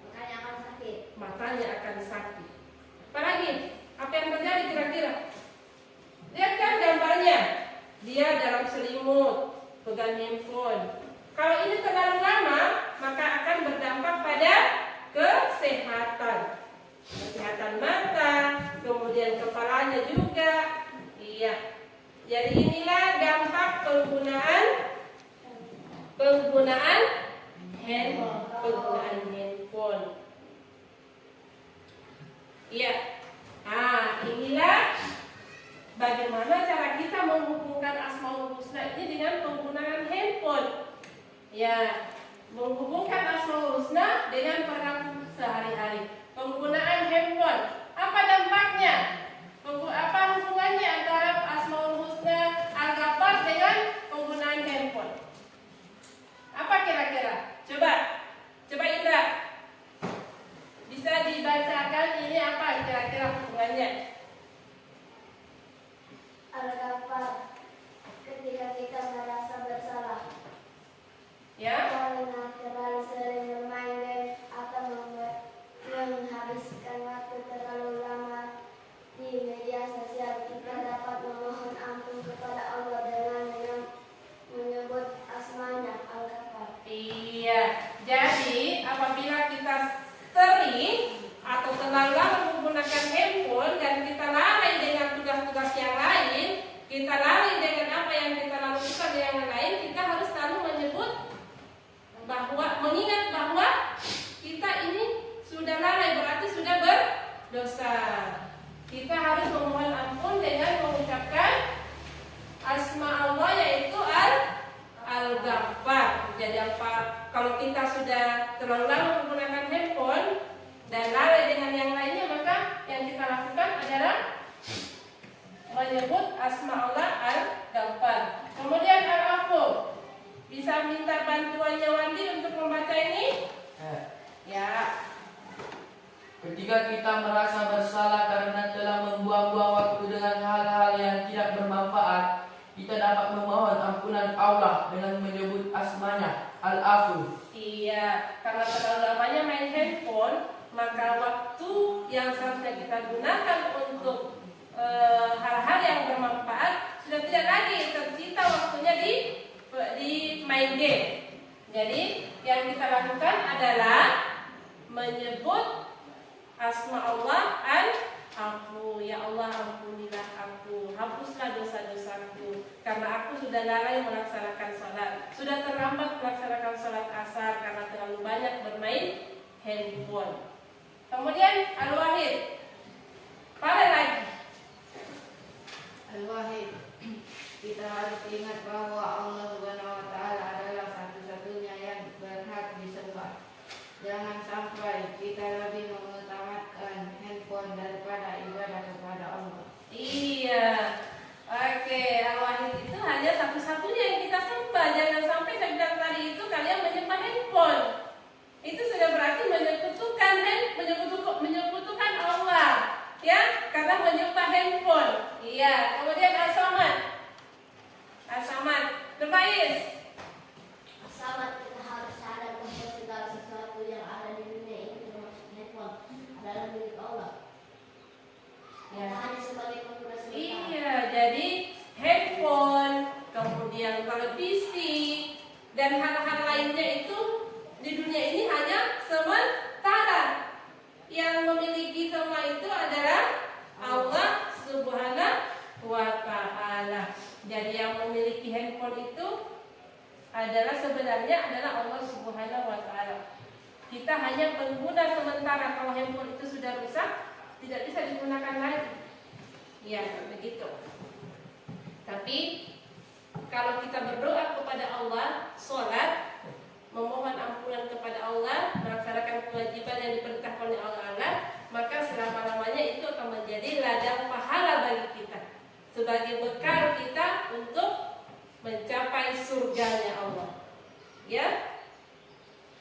Makanya akan sakit. Matanya akan sakit. Apalagi? Apa yang terjadi kira-kira? Lihat kan gambarnya. Dia dalam selimut, pegang handphone. Kalau ini terlalu lama, maka akan berdampak pada kesehatan. Kesehatan mata, kemudian kepalanya juga. Iya. Jadi inilah dampak penggunaan handphone. Iya. Nah, inilah bagaimana cara kita menghubungkan Asmaul Husna ini dengan penggunaan handphone. Ya, menghubungkan Asmaul Husna dengan peran sehari-hari. Penggunaan handphone. Apa dampaknya? Apa hubungannya antara Asmaul Husna Al-Ghaffar dengan penggunaan handphone? Apa kira-kira? Coba Indra. Bisa dibacakan ini apa kira-kira hubungannya? Al-Ghaffar. Ketika kita merasa bersalah. Ya. Karena terlalu sering bermain game atau menghabiskan waktu terlalu lama di media sosial, kita dapat memohon ampun kepada Allah dengan menyebut asmanya Al-Ghaffar. Iya. Jadi apabila kita sering atau terlalu lama menggunakan handphone dan kita lalai dengan tugas-tugas yang lain, kita lalai dengan apa yang kita lakukan yang lain, kita harus selalu mengingat bahwa kita ini sudah lalai, berarti sudah berdosa. Kita harus memohon ampun dengan mengucapkan asma Allah, yaitu Al-Ghaffar. Jadi kalau kita sudah terlalu lama menggunakan handphone dan lalai dengan yang lainnya, maka yang kita lakukan adalah menyebut asma Allah Al-Ghaffar. Kemudian Al-Afu. Bisa minta bantuannya Wandi untuk membaca ini? Ya. Ketika kita merasa bersalah karena telah membuang-buang waktu dengan hal-hal yang tidak bermanfaat, kita dapat memohon ampunan Allah dengan menyebut asmanya Al-Afu. Iya, karena terlalu lamanya main handphone, maka waktu yang seharusnya kita gunakan untuk hal-hal yang bermanfaat sudah tidak lagi tersita waktunya di main game. Jadi yang kita lakukan adalah menyebut asma Allah Al-Afu. Ya Allah, ampunilah aku, hapuslah dosa-dosaku, karena aku sudah lalai melaksanakan sholat, sudah terlambat melaksanakan sholat asar karena terlalu banyak bermain handphone. Kemudian Al-Wahid. Pada lagi Al-Wahid. Kita harus ingat bahwa Allah Subhanahu wa taala adalah satu-satunya handphone. Iya, kemudian As-Samad. As-Samad. Nubais. Sama kita harus sadar bahwa segala sesuatu yang ada di dunia ini termasuk handphone adalah milik Allah. Ya. Hanya sebagai pengurus sementara. Iya, jadi handphone, kemudian televisi, dan hal-hal lainnya itu di dunia ini hanya sementara. Yang memiliki semua itu adalah Allah Subhanahu wa Ta'ala. Jadi yang memiliki handphone itu sebenarnya adalah Allah Subhanahu wa Ta'ala. Kita hanya pengguna sementara. Kalau handphone itu sudah rusak, tidak bisa digunakan lagi. Ya, begitu. Tapi kalau kita berdoa kepada Allah, sholat, memohon ampunan kepada Allah, melaksanakan kewajiban yang diperintahkan oleh Allah, maka selama-lamanya itu akan menjadi ladang pahala bagi kita, sebagai bekal kita untuk mencapai surganya Allah. Ya,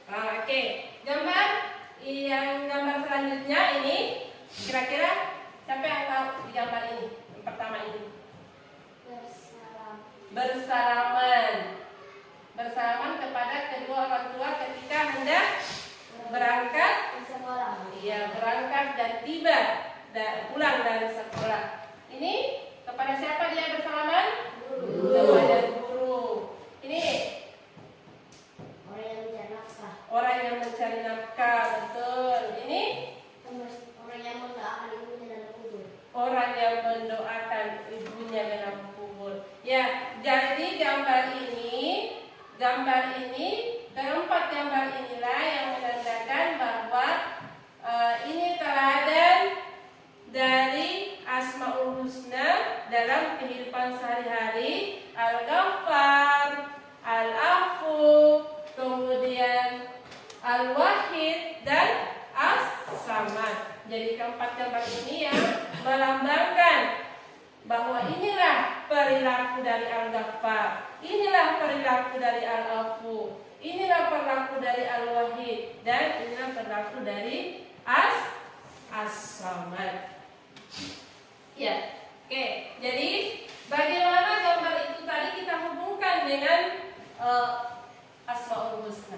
oke. Gambar selanjutnya ini, kira-kira siapa yang tahu di gambar ini? Yang pertama ini. Bersalaman kepada kedua orang tua ketika hendak berangkat Di sekolah. Iya, berangkat dan tiba pulang dari sekolah. Ini kepada siapa dia bersalaman? Guru. Kepada guru. Ini Orang yang mencari nafkah. orang yang mencari nafkah, betul. Ini Orang yang mendoakan ibunya dalam kubur. orang yang mendoakan ibunya dalam kubur. Ya, jadi keempat gambar inilah yang menandakan bahwa ini teladan dari Asmaul Husna dalam kehidupan sehari-hari. Al-Ghaffar, Al-Afu, kemudian Al-Wahid dan As-Samad. Jadi keempat gambar ini yang melambangkan bahwa inilah perilaku dari Al-Ghaffar, inilah perilaku dari Al-Afu, inilah perilaku dari Al-Wahid, dan inilah perilaku dari As-Samad. Ya, oke. Jadi bagaimana gambar itu tadi kita hubungkan dengan Asmaul Husna?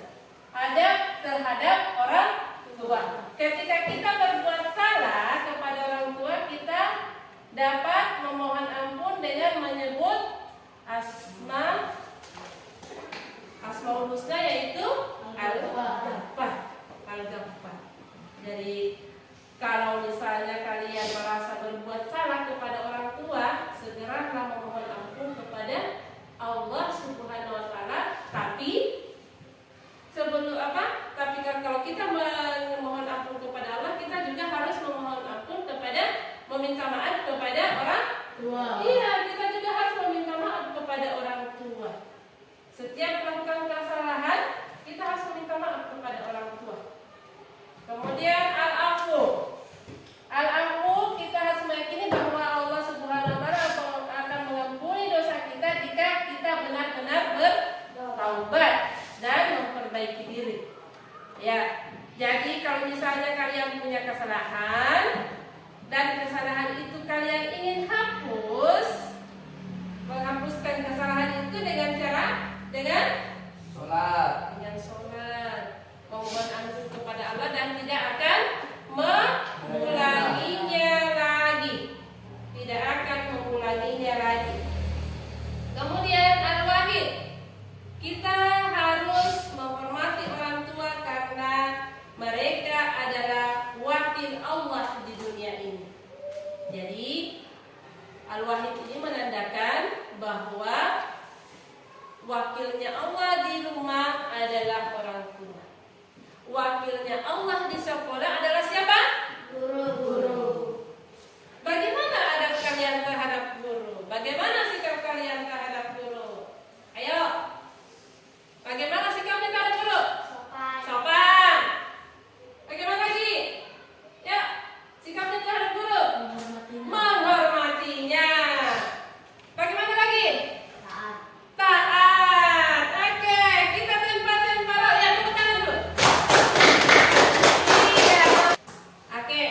Adab terhadap orang tua. Ketika kita berbuat salah kepada orang tua, kita dapat memohon ampun dengan menyebut Asmaul Husna, yaitu Al-Ghaffar. Jadi kalau misalnya kalian merasa berbuat salah kepada orang tua, segeralah memohon ampun kepada Allah Subhanahu wa Ta'ala. Tapi kalau kita memohon ampun kepada Allah, kita juga harus memohon ampun meminta maaf kepada orang tua. Iya, kita juga harus meminta maaf kepada orang tua. Setiap melakukan kesalahan, kita harus meminta maaf kepada orang tua. Kemudian Al-Afu, kita harus meyakini bahwa Allah Subhanahu wa Ta'ala akan mengampuni dosa kita jika kita benar-benar bertaubat dan memperbaiki diri. Ya, jadi kalau misalnya kalian punya kesalahan dan kesalahan itu kalian ingin menghapuskan kesalahan itu dengan cara Sholat. memohon ampun kepada Allah dan tidak akan mengulanginya lagi. Kemudian Al-Wahid, kita harus menghormati orang tua karena mereka adalah wakil Allah di dunia ini. Jadi Al-Wahid ini menandakan bahwa wakilnya Allah di rumah adalah orang tua. Wakilnya Allah di sekolah adalah siapa? Guru. Bagaimana adab kalian terhadap guru? Bagaimana sikap kalian terhadap guru? Ayo. Bagaimana sikapnya terhadap guru? Sopan. Bagaimana lagi? Ya, sikapnya terhadap guru? Menghormatinya. Bagaimana lagi? Taat. Oke, kita tempat-tempat. Ya, tepuk tangan dulu. Iya. Oke.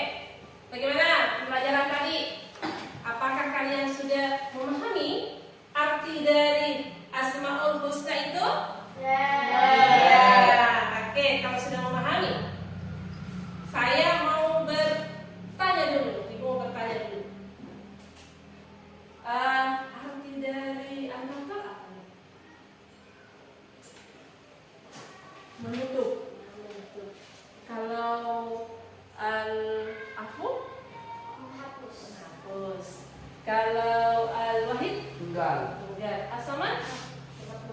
tunggal. Asaman?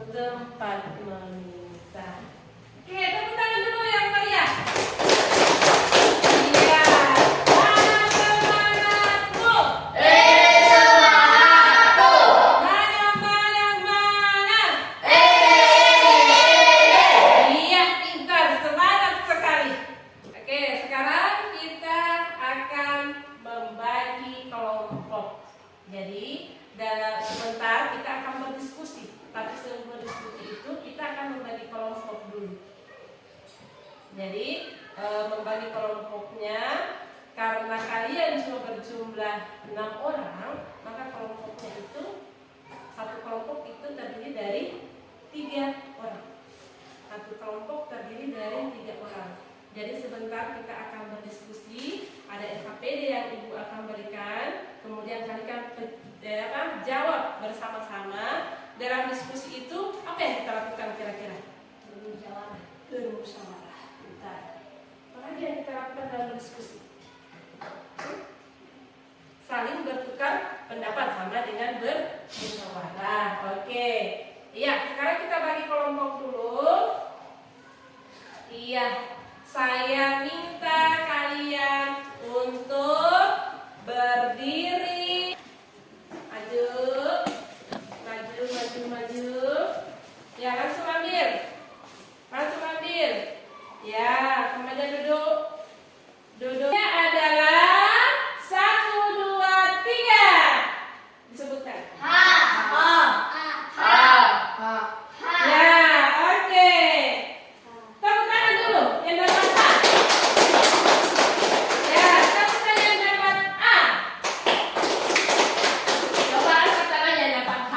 Tempat meminta. Oke, tepuk tangan dulu yang meriah. Iya. Mana semangatmu? Semangatku. Mana? Iya, pintar, semangat sekali. Oke, sekarang kita akan membagi kelompok. Jadi, dalam sebentar kita akan berdiskusi. Tapi sebelum berdiskusi itu kita akan membagi kelompok dulu. Jadi, membagi kelompoknya karena kalian cuma berjumlah 6 orang, maka kelompoknya itu satu kelompok itu terdiri dari 3 orang. Satu kelompok terdiri dari 3 orang. Jadi sebentar kita akan berdiskusi, ada LKPD yang Ibu akan berikan, kemudian kalian jawab bersama-sama. Dalam diskusi itu apa yang kita lakukan kira-kira? Bermusyawarah. Bentar. Apa lagi yang kita lakukan dalam diskusi? Saling bertukar pendapat sama dengan bermusyawarah. Oke. Iya, sekarang kita bagi kelompok dulu. Iya. Saya minta kalian untuk berdiri. Maju. Ya, langsung ambil. Ya, kemudian duduk. Duduknya adalah 1, 2, 3. Disebutkan. Ya, oke. Tepuk tangan dulu yang dapat H. Ya, tepuk tangan yang dapat A. Coba angkat tangan yang dapat H.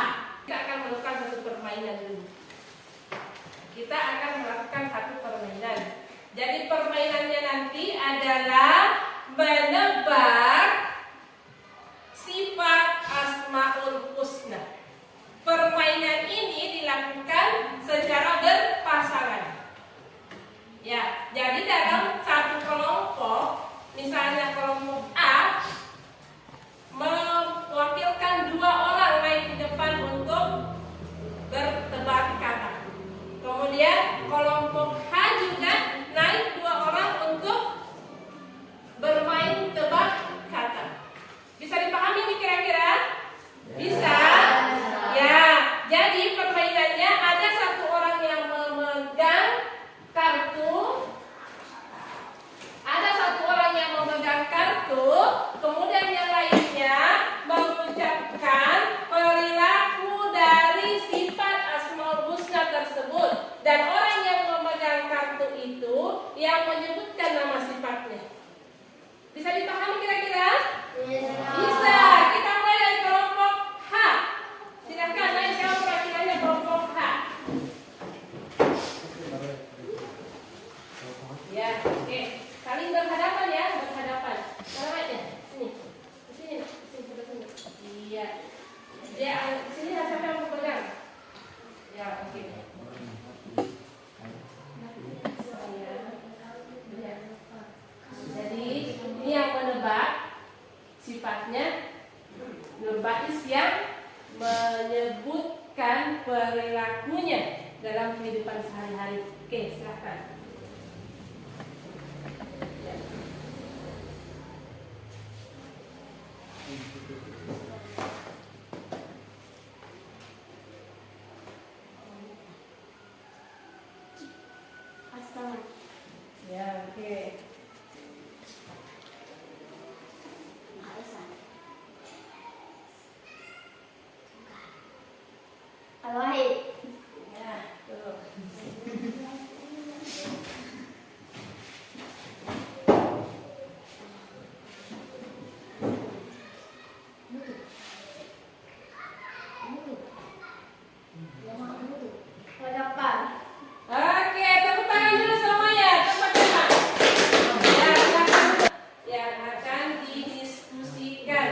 Kita akan melakukan satu permainan dulu. Jadi permainannya nanti adalah menebak sifat Asmaul Husna. Permainan ini dilakukan secara berpasangan. Ya, jadi dalam satu kelompok, misalnya kelompok A mewakilkan 2 orang naik di depan untuk bertebak kata. Kemudian kelompok H juga naik 2 orang untuk bermain tebak kata. Bisa dipahami nih kira-kira? Bisa? Ya, jadi permainannya ada 1 orang yang memegang kartu, ada 1 orang yang memegang kartu, kemudian yang lainnya mengucapkan perilaku dari sifat Asmaul Husna tersebut, dan orang yang memegang kartu itu yang menyebutkan nama sifatnya. Bisa dipahami kira-kira? Bisa. Kita mulai dari kelompok H. Silakan naik siapa perwakilannya kelompok H. Ya, oke. Saling berhadapan ya, berhadapan. Kalau aja, sini. Sini, sebelah sini. Iya. Ya, sini siapa yang memegang? Ya, oke. Jadi ini yang menebak sifatnya, Nurbais yang menyebutkan perilakunya dalam kehidupan sehari-hari. Oke, silakan. Ya, oke. Al-Wahid. Ya, tuh. Oke, tepuk tangan dulu semuanya. Tempat depan. Yang akan didiskusikan.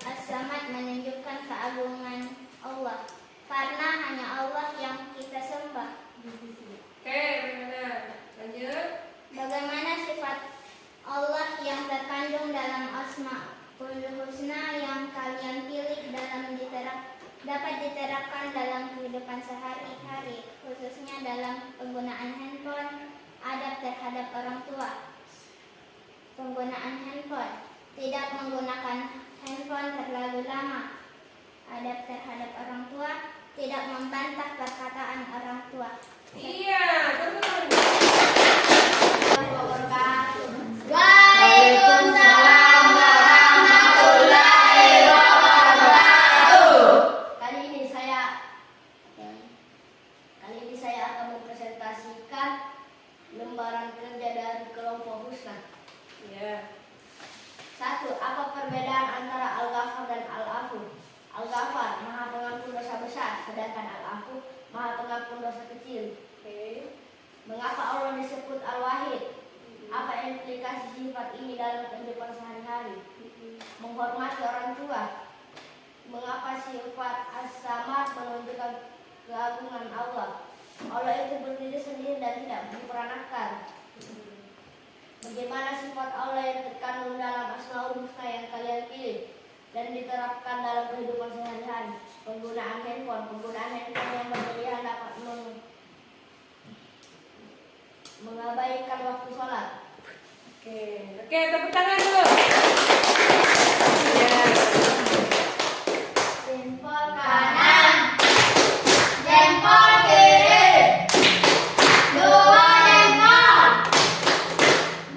As-Samad menunjukkan keagungan Allah, karena hanya Allah yang kita sembah. Oke, benar. Lanjut. Bagaimana sifat Allah yang terkandung dalam Asmaul Husna yang kalian pilih dapat diterapkan dalam kehidupan sehari-hari, khususnya dalam penggunaan handphone, adab terhadap orang tua. Penggunaan handphone, tidak menggunakan handphone terlalu lama. Adab terhadap orang tua, tidak membantah perkataan orang tua. Iya, betul. Waalaikumsalam warahmatullahi wabarakatuh. Kali ini saya akan mempresentasikan lembaran kerja dari kelompok Husna. Iya. 1. Apa perbedaan antara Al-Ghafar dan Al-Afu? Al-Ghafar, Maha Pengampun dosa besar, sedangkan Al-Afu, Maha Pengampun dosa kecil. Oke. Mengapa Allah disebut Al-Wahid? Apa implikasi sifat ini dalam kehidupan sehari-hari? Menghormati orang tua. Mengapa sifat As-Samad menunjukkan keagungan Allah? Allah itu berdiri sendiri dan tidak diperanakan. Bagaimana sifat Allah yang terkandung dalam Asmaul Husna yang kalian pilih dan diterapkan dalam kehidupan sehari-hari? Penggunaan handphone yang berlebihan dapat mengabaikan waktu sholat. Oke, tepuk tangan dulu. Iya. Jempol kanan, jempol kiri, 2 jempol,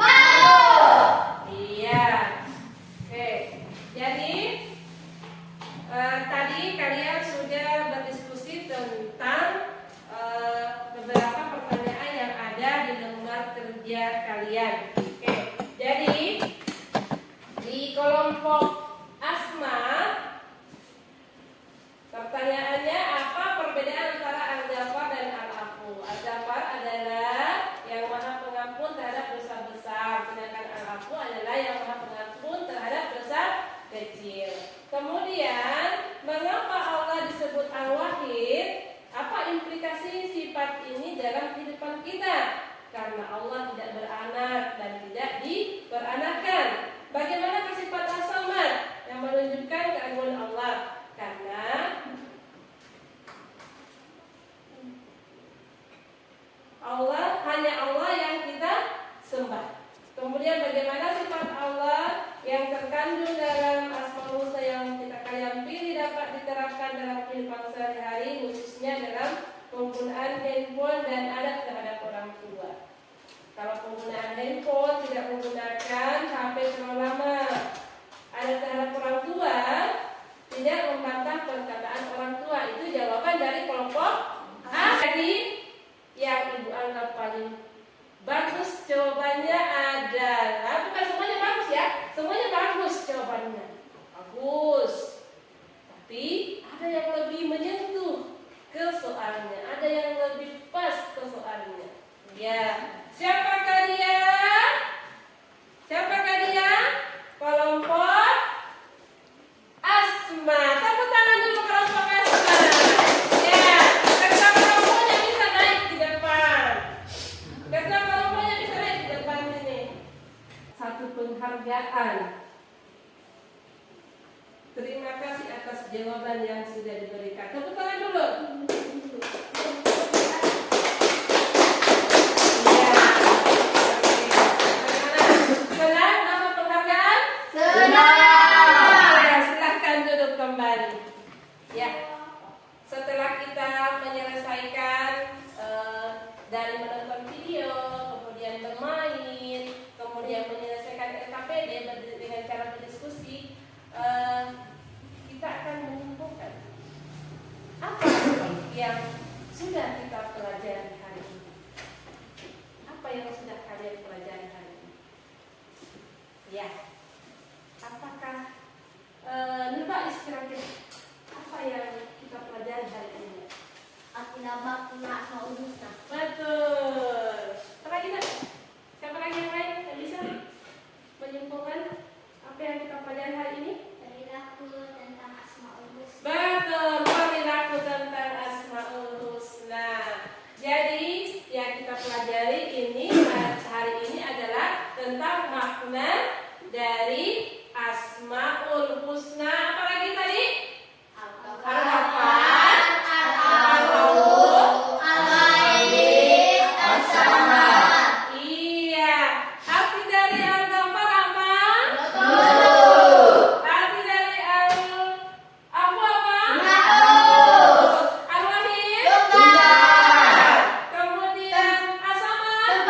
bagus. Iya. Oke. Jadi tadi kalian sudah berdiskusi tentang beberapa pertanyaan yang ada di lembar kerja kalian. Oke. Jadi di kelompok Asma, pertanyaannya apa perbedaan antara Al-Ghafar dan Al-Afu? Al-Ghafar adalah yang Maha Pengampun terhadap dosa besar, sedangkan Al-Afu adalah yang Maha Pengampun terhadap dosa kecil. Kemudian, mengapa Allah disebut Al-Wahid? Apa implikasi sifat ini dalam kehidupan kita? Karena Allah tidak beranak dan tidak diperanakan. Bagaimana sifat As-Samad yang menunjukkan keagungan Allah? Karena hanya Allah yang kita sembah. Kemudian bagaimana sifat Allah yang terkandung dalam Asmaul Husna yang kalian pilih dapat diterapkan dalam kehidupan sehari-hari, khususnya dalam penggunaan handphone dan adab terhadap orang tua. Kalau penggunaan handphone, tidak menggunakan HP terlalu lama. Adab terhadap orang tua, tidak membantah perkataan orang tua. Itu jawaban dari kelompok A. Jadi yang ibu anggap paling bagus jawabannya adalah, bukan semuanya bagus ya, semuanya bagus jawabannya, bagus. Tapi ada yang lebih menyentuh ke soalnya, ada yang lebih pas ke soalnya. Ya, siapakah dia? Siapakah dia? Kelompok Asma. Tepuk tangan dulu kelompok Asma. Ya, ketua kelompoknya bisa naik di depan. Ketua kelompoknya bisa naik di depan sini. Satu penghargaan. Terima kasih atas jawaban yang sudah diberikan. Tepuk tangan dulu. Iya. Senang dapat penghargaan? Ya, silahkan duduk kembali. Ya, setelah kita menyelesaikan dari menonton video, kemudian bermain, kemudian menyelesaikan LKPD dengan cara berdiskusi, kita akan menyimpulkan apa yang sudah kita pelajari hari ini. Apa yang sudah kalian pelajari hari ini? Ya, apakah Nurba kira-kira apa yang kita pelajari hari ini? Akidah makna Asmaul Husna. Betul. Lagi nak? Siapa lagi yang lain yang bisa menyimpulkan apa yang kita pelajari hari ini? Terilah adalah makna dari Asmaul Husna. Apa lagi tadi? Al-Ghafar, Al-Ghafur, Al-Ghaib, As-Samad. Iya. Arti dari Al-Ghafar apa? Arti dari Al-Afu apa? Al-Wahid? Kemudian As-Samad?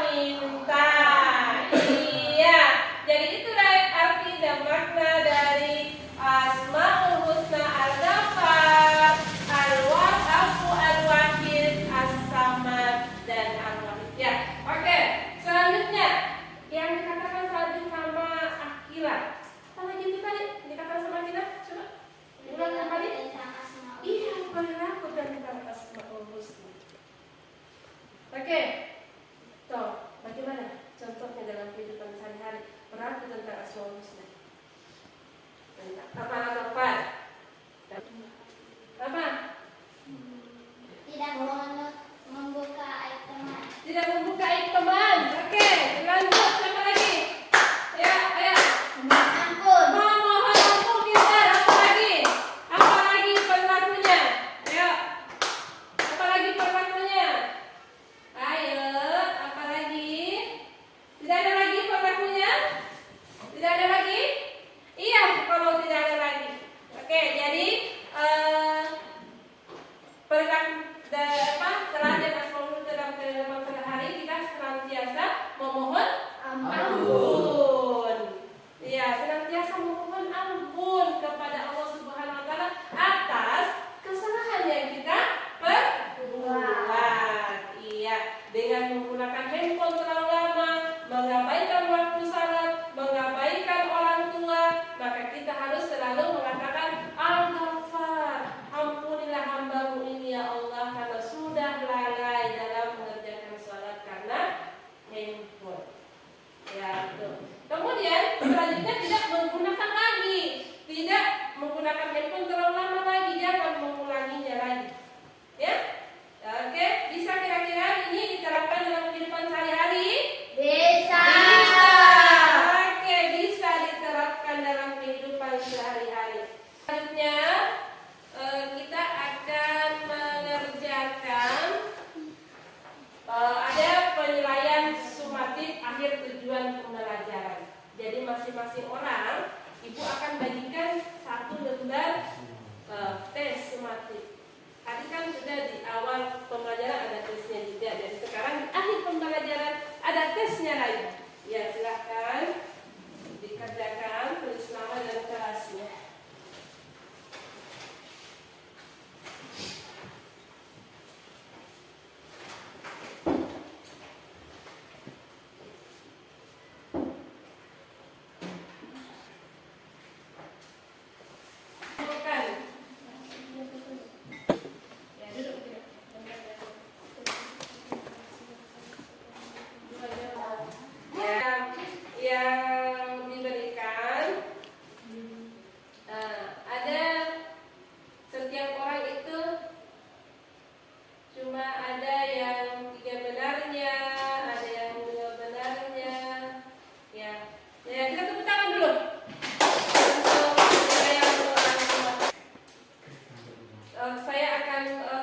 Minta. Iya. Jadi itulah arti dan makna dari Asmaul Husna, Al-Ghafar, Al-Afu, Al-Wahid, As-Samad, dan Al-Wahid. Ya, oke. Selanjutnya yang dikatakan tadi sama Akila. Apa lagi itu tadi? Dikatakan sama Akila? Coba ulang kembali. Tentang Asmaul. Iya, perilaku tentang Asmaul Husna. Oke. Tuh, bagaimana contohnya dalam kehidupan sehari-hari perilaku tentang Asmaul Husna? Apa Al-Ghafar? Apa? Tidak membuka aib teman. Tidak membuka aib teman. Oke, lanjut. Siapa lagi? Ya, ayo. Ampun. Mohon ampun pintar. Apa lagi? Apa lagi perilakunya? Ayo. Apa lagi perilakunya? Ayo. Apa lagi? Tidak ada lagi perilakunya? Tidak ada lagi? Iya, kalau tidak ada lagi. Oke, jadi teladan Asmaul dalam kehidupan sehari-hari kita senantiasa memohon ampun. Ya, senantiasa memohon ampun kepada Allah Subhanahu wa taala atas kesalahan yang kita perbuat. Iya, dengan menggunakan handphone terlalu lama, mengabaikan waktu salat, mengabaikan orang tua, maka kita harus selalu mengatakan Al-Ghafar, ampunilah hambamu ini ya Allah karena sudah lalai dalam mengerjakan salat karena handphone. Ya, betul. Kemudian selanjutnya tidak menggunakan lagi, tidak menggunakan handphone terlalu lama lagi, jangan mengulanginya lagi. Ya, oke, bisa kira-kira ini diterapkan dalam kehidupan sehari-hari? Bisa. Oke, bisa diterapkan dalam kehidupan sehari-hari. Selanjutnya kita akan mengerjakan ada penilaian sumatif akhir tujuan pembelajaran. Jadi masing-masing orang, ibu akan bagikan satu lembar tes sumatif. Tadi kan sudah di awal pembelajaran ada tesnya juga. Jadi sekarang di akhir pembelajaran ada tesnya lagi. Ya, silahkan dikerjakan, tulis nama dan kelasnya. Bukan. Ya, duduk tidak. Yang diberikan ada setiap orang itu cuma ada yang 3 benarnya, ada yang 2 benarnya. Ya, kita tepuk tangan dulu.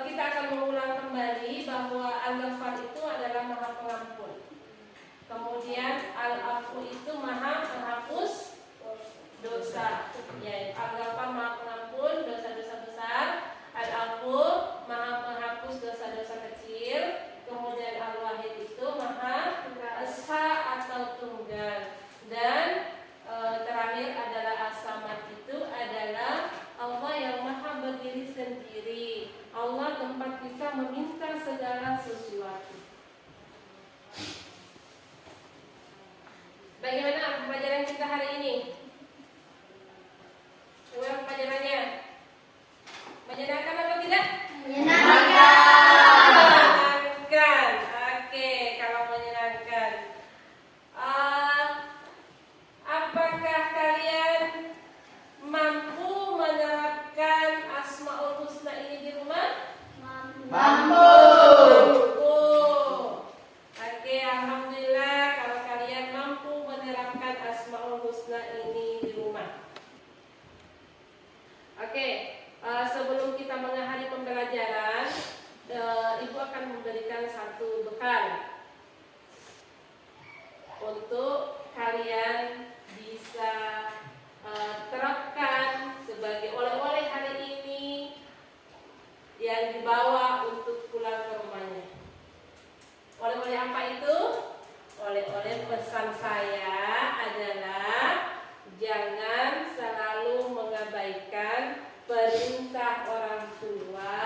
Kita akan mengulang kembali bahwa Al-Ghafar itu adalah Maha Pengampun. Kemudian Al-Afu itu Maha Menghapus dosa. Ya, Al-Ghafar Maha Pengampun dosa-dosa besar, Al-Afu Maha Menghapus dosa-dosa kecil, kemudian Al-Wahid itu Maha Esa atau tunggal, dan terakhir adalah As-Samad itu adalah Allah yang Maha berdiri sendiri. Allah tempat kita meminta segala sesuatu. Bagaimana pembelajaran kita hari ini? Bagaimana pembelajarannya? Menyenangkan atau tidak? Menyenangkan. Oke, kalau menyenangkan. Apakah kalian mampu menerapkan Asmaul Husna ini di rumah? Mampu. Oke, alhamdulillah. untuk kalian bisa terapkan sebagai oleh-oleh hari ini yang dibawa untuk pulang ke rumahnya. Oleh-oleh apa itu? Oleh-oleh pesan saya adalah jangan selalu mengabaikan perintah orang tua,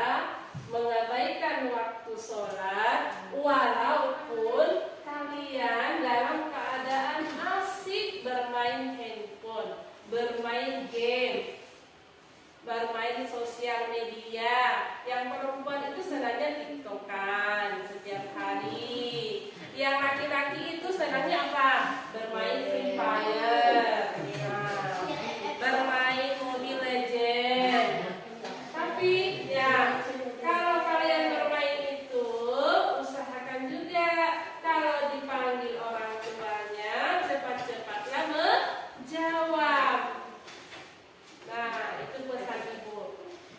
mengabaikan waktu sholat, walaupun kalian dalam keadaan asik bermain handphone, bermain game, bermain sosial media. Yang perempuan itu senangnya tiktokan setiap hari. Yang laki-laki itu senangnya apa? Bermain Free Fire, bermain Mobile Legends. Tapi ya, kalau kalian bermain itu, usahakan juga kalau dipanggil orang tuanya cepat-cepatlah menjawab. Nah, itu pesan ibu.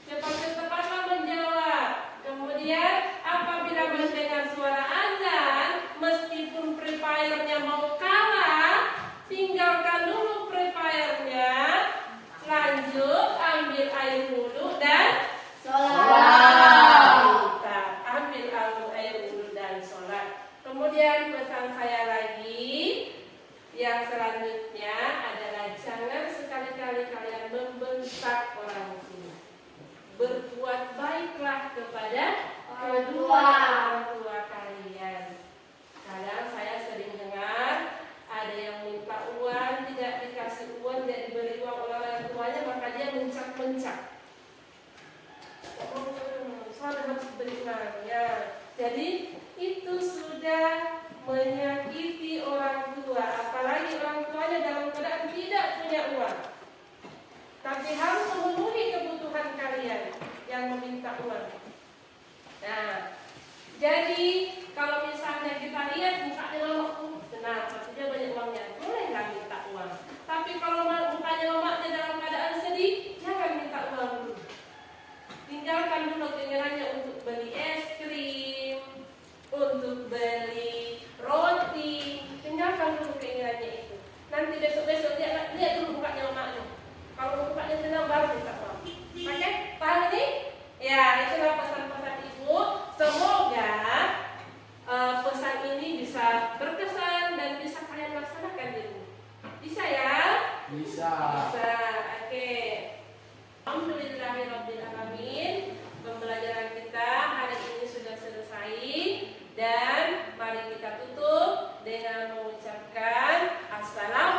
Cepat-cepatlah menjawab. Kemudian apabila mendengar suara azan, meskipun Free Fire-nya mau kalah, tinggalkan dulu Free Fire-nya, lanjut ambil air wudhu dan sholat. Ambil air wudhu dan sholat. Kemudian pesan saya lagi yang selanjutnya adalah jangan sekali-kali kalian membentak orang tua. Berbuat baiklah kepada kedua orang tua kalian. Kadang saya sering dengar ada yang minta uang, tidak dikasih uang, jadi beri uang oleh orang tuanya, maka dia mencak-mencak. Saya harus beri uangnya. Jadi itu sudah menyakiti orang tua, apalagi orang tuanya dalam keadaan tidak punya uang, tapi harus memenuhi kebutuhan kalian yang meminta uang. Nah, jadi kalau misalnya kita lihat mukanya lemak, tenang, maksudnya banyak uangnya, boleh nggak minta uang. Tapi kalau mukanya lemaknya dalam keadaan sedih, jangan minta uang dulu. Tinggalkan dulu keinginannya untuk beli es krim, untuk beli roti, tinggalkan dulu keinginannya itu. Nanti besok-besok dia lihat dulu mukanya lemaknya. Kalau mukanya senang baru minta uang. Oke, paham ini? Ya, itulah pesan-pesan ibu. Semoga pesan ini bisa berkesan dan bisa kalian laksanakan di rumah. Bisa ya? Bisa. Bisa. Oke. Alhamdulillahirrabbilalamin. Pembelajaran kita hari ini sudah selesai. Dan mari kita tutup dengan mengucapkan assalamualaikum